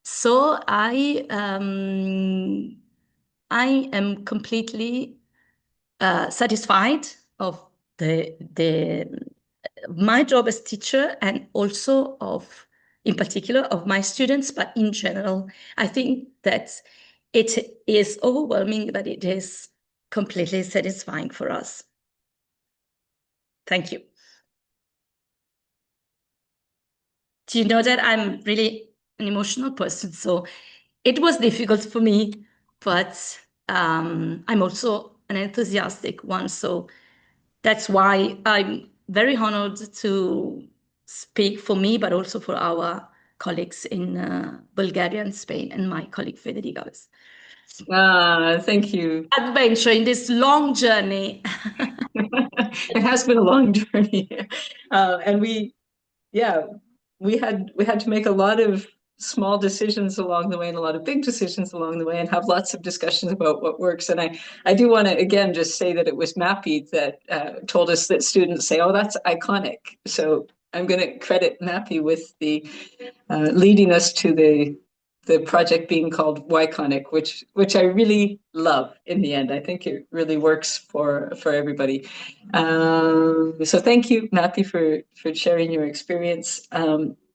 So I am completely satisfied of the my job as teacher, and also of, in particular, of my students, but in general, I think that it is overwhelming, but it is completely satisfying for us. Thank you. Do you know that I'm really an emotional person? So it was difficult for me, but I'm also an enthusiastic one. So that's why I'm very honored to speak for me, but also for our colleagues in Bulgaria and Spain, and my colleague Federica. Thank you. Adventure in this long journey. It has been a long journey, and we had to make a lot of small decisions along the way and a lot of big decisions along the way, and have lots of discussions about what works. And I do want to again just say that it was Mappy that told us that students say, "Oh, that's iconic." So I'm going to credit Mappy with the leading us to the project being called Yconic, which I really love in the end. I think it really works for everybody. So thank you, Mappy, for sharing your experience.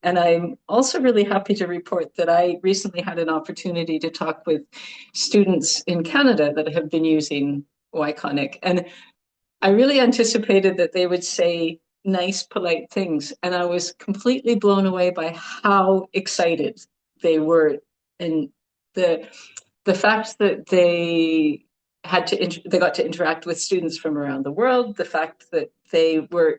And I'm also really happy to report that I recently had an opportunity to talk with students in Canada that have been using Yconic. And I really anticipated that they would say nice, polite things. And I was completely blown away by how excited they were. And the fact that they got to interact with students from around the world, the fact that they were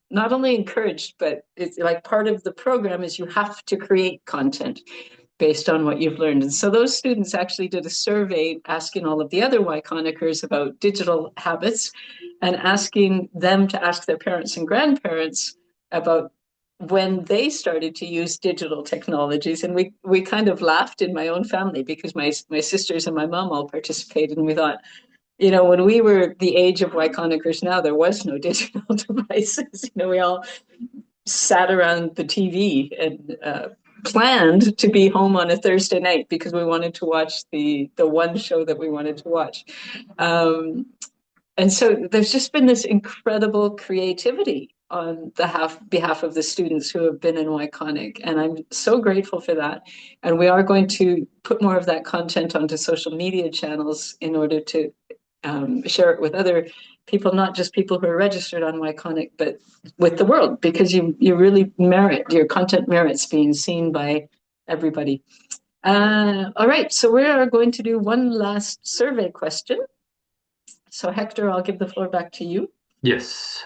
not only encouraged, but it's like part of the program is you have to create content based on what you've learned. And so those students actually did a survey asking all of the other Yconickers about digital habits, and asking them to ask their parents and grandparents about when they started to use digital technologies. And we kind of laughed in my own family, because my sisters and my mom all participated, and we thought, you know, when we were the age of Yconickers now, there was no digital devices. You know, we all sat around the TV and planned to be home on a Thursday night because we wanted to watch the one show that we wanted to watch. And so there's just been this incredible creativity on the behalf of the students who have been in Yconic, and I'm so grateful for that. And we are going to put more of that content onto social media channels in order to share it with other people, not just people who are registered on Yconic, but with the world, because you really your content merits being seen by everybody. All right, so we are going to do one last survey question. So Hector, I'll give the floor back to you. Yes.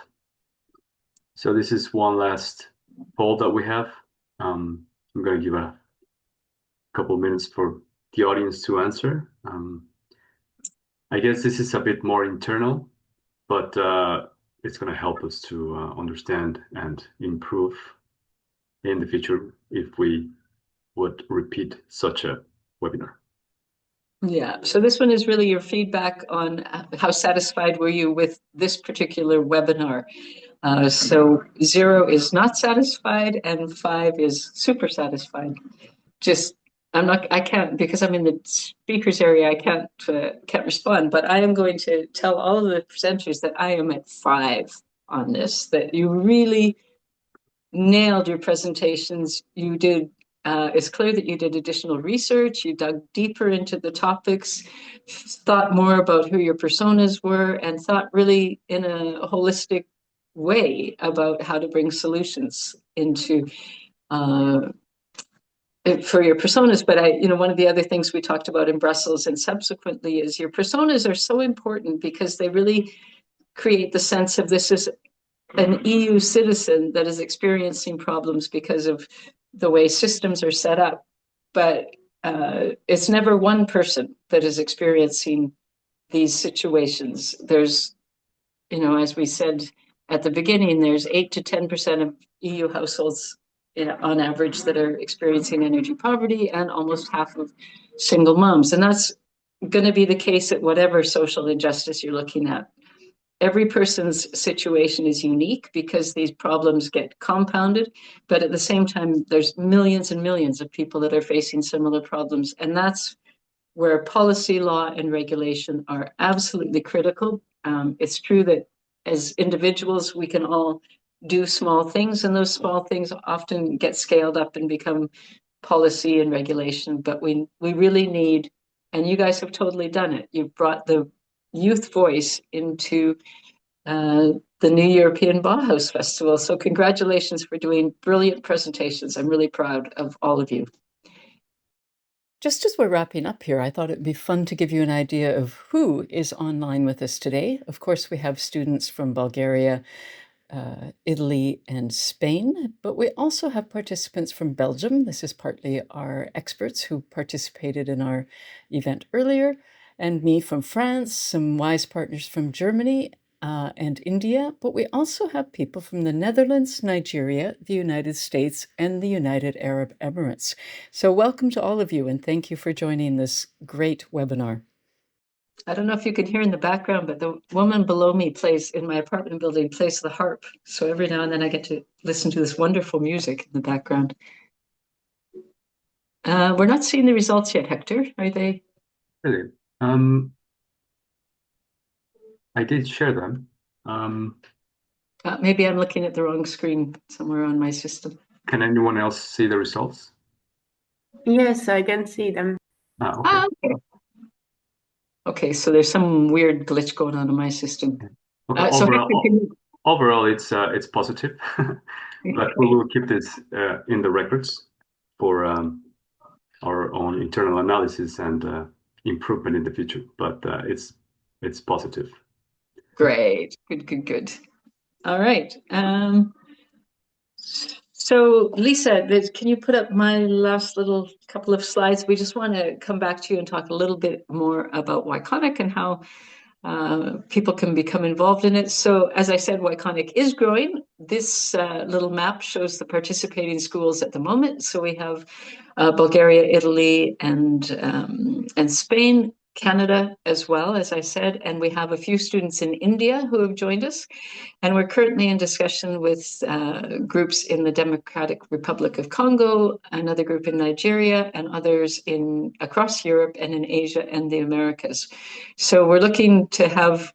So this is one last poll that we have. I'm going to give a couple minutes for the audience to answer. I guess this is a bit more internal, but it's going to help us to understand and improve in the future if we would repeat such a webinar. Yeah, so this one is really your feedback on how satisfied were you with this particular webinar. So 0 is not satisfied and 5 is super satisfied. I can't, because I'm in the speakers area, I can't respond, but I am going to tell all of the presenters that I am at 5 on this, that you really nailed your presentations. You did, it's clear that you did additional research, you dug deeper into the topics, thought more about who your personas were, and thought really in a holistic way about how to bring solutions into for your personas. But one of the other things we talked about in Brussels and subsequently is your personas are so important, because they really create the sense of this is an EU citizen that is experiencing problems because of the way systems are set up. But it's never one person that is experiencing these situations. There's, as we said at the beginning, there's 8 to 10% of EU households on average that are experiencing energy poverty, and almost half of single moms. And that's going to be the case at whatever social injustice you're looking at. every person's situation is unique because these problems get compounded, but at the same time, there's millions and millions of people that are facing similar problems. And that's where policy, law, and regulation are absolutely critical. It's true that as individuals, we can all do small things, and those small things often get scaled up and become policy and regulation, but we really need, and you guys have totally done it. You've brought the youth voice into the new European Bauhaus Festival. So congratulations for doing brilliant presentations. I'm really proud of all of you. Just as we're wrapping up here, I thought it'd be fun to give you an idea of who is online with us today. Of course, we have students from Bulgaria, Italy, and Spain, but we also have participants from Belgium. This is partly our experts who participated in our event earlier, and me from France, some WISE partners from Germany, and India, but we also have people from the Netherlands, Nigeria, the United States, and the United Arab Emirates. So welcome to all of you, and thank you for joining this great webinar. I don't know if you can hear in the background, but the woman below me in my apartment building, plays the harp. So every now and then I get to listen to this wonderful music in the background. We're not seeing the results yet, Hector. Are they? Really? I did share them. Maybe I'm looking at the wrong screen somewhere on my system. Can anyone else see the results? Yes, I can see them. Okay. Okay. Okay, so there's some weird glitch going on in my system. Okay. So overall, it's positive, but we will keep this in the records for our own internal analysis and improvement in the future. But it's positive. Great. Good. All right. So Lisa, can you put up my last little couple of slides? We just want to come back to you and talk a little bit more about Yconic and how people can become involved in it. So as I said, Yconic is growing. This little map shows the participating schools at the moment. So we have Bulgaria, Italy, and Spain, Canada as well, as I said, and we have a few students in India who have joined us. And we're currently in discussion with groups in the Democratic Republic of Congo, another group in Nigeria, and others across Europe and in Asia and the Americas. So we're looking to have,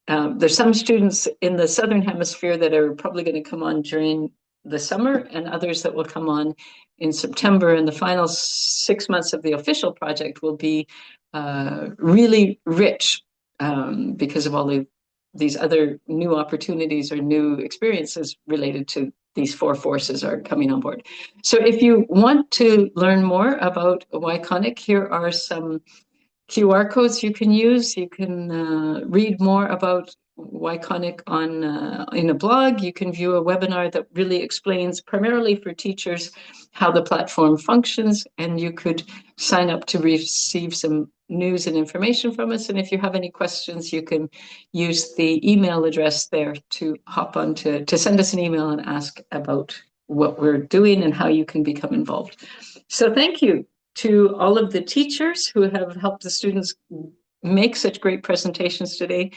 there's some students in the Southern Hemisphere that are probably going to come on during the summer, and others that will come on in September. And the final 6 months of the official project will be really rich because of all these other new opportunities or new experiences related to these 4 forces are coming on board. So if you want to learn more about Yconic, here are some QR codes you can use. You can read more about Yconic in a blog. You can view a webinar that really explains, primarily for teachers, how the platform functions, and you could sign up to receive some news and information from us. And if you have any questions, you can use the email address there to hop on to send us an email and ask about what we're doing and how you can become involved. So thank you to all of the teachers who have helped the students make such great presentations today.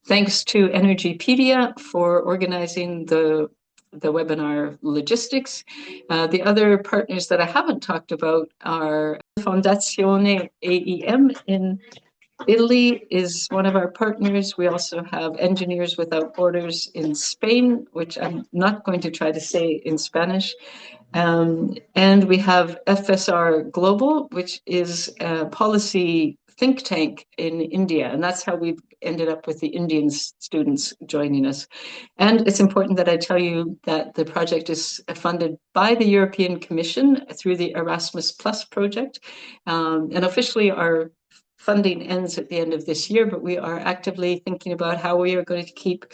Thanks to Energypedia for organizing the webinar logistics. The other partners that I haven't talked about are Fondazione AEM in Italy is one of our partners. We also have Engineers Without Borders in Spain, which I'm not going to try to say in Spanish. And we have FSR Global, which is a policy think tank in India. And that's how we've ended up with the Indian students joining us. And it's important that I tell you that the project is funded by the European Commission through the Erasmus Plus project. And officially our funding ends at the end of this year, but we are actively thinking about how we are going to keep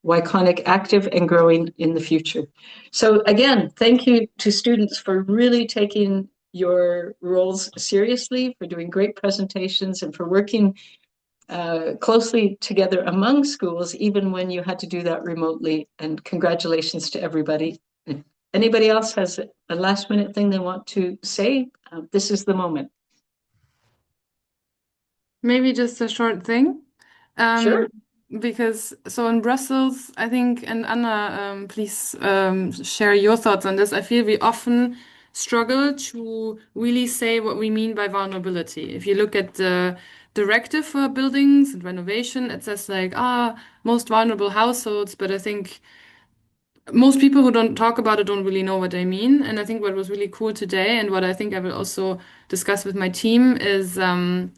Yconic active and growing in the future. So again, thank you to students for really taking your roles seriously, for doing great presentations, and for working closely together among schools, even when you had to do that remotely. And congratulations to everybody. If anybody else has a last minute thing they want to say, this is the moment. Maybe just a short thing. Sure. because so in Brussels, I think, and Anna, please share your thoughts on this. I feel we often struggle to really say what we mean by vulnerability. If you look at the directive for buildings and renovation, it says like, most vulnerable households, but I think most people who don't talk about it don't really know what I mean. And I think what was really cool today, and what I think I will also discuss with my team, is the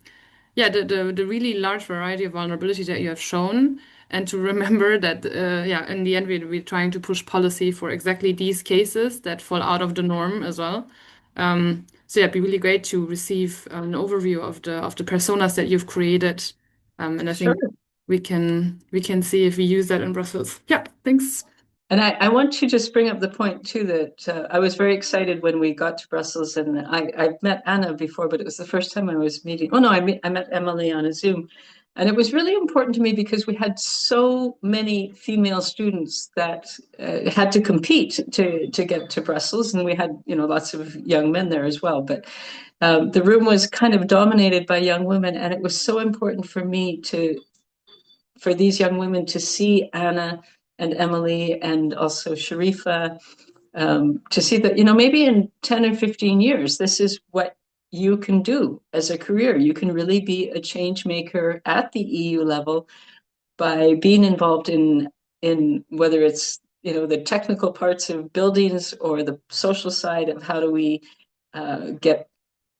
really large variety of vulnerability that you have shown, and to remember that in the end we're trying to push policy for exactly these cases that fall out of the norm as well. So it'd be really great to receive an overview of the personas that you've created, and I think we can see if we use that in Brussels. Yeah, thanks. And I want to just bring up the point too that I was very excited when we got to Brussels, and I've met Anna before, but it was the first time I was meeting. Oh no, I met Emily on a Zoom, and it was really important to me because we had so many female students that had to compete to get to Brussels, and we had lots of young men there as well. But the room was kind of dominated by young women, and it was so important for me for these young women to see Anna and Emily and also Sharifa, to see that, maybe in 10 or 15 years, this is what you can do as a career. You can really be a change maker at the EU level by being involved in whether it's, the technical parts of buildings or the social side of how do we get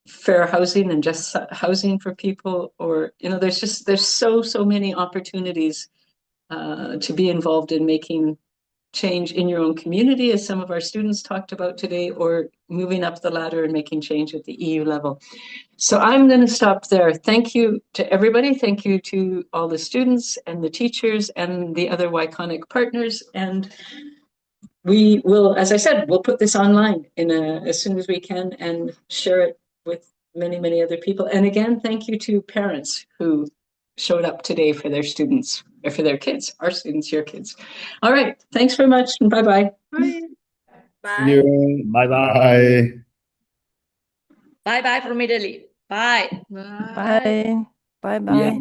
fair housing and just housing for people, or, there's so many opportunities to be involved in making change in your own community, as some of our students talked about today, or moving up the ladder and making change at the EU level. So I'm going to stop there. Thank you to everybody. Thank you to all the students and the teachers and the other Yconic partners. And we will, as I said, we'll put this online as soon as we can and share it with many other people. And again, thank you to parents who showed up today for their students, or for their kids, our students, your kids. All right. Thanks very much, and bye-bye. Bye. Bye. Bye-bye. Bye-bye from Italy. Bye. Bye. Bye. Bye. Yeah.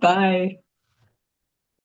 Bye.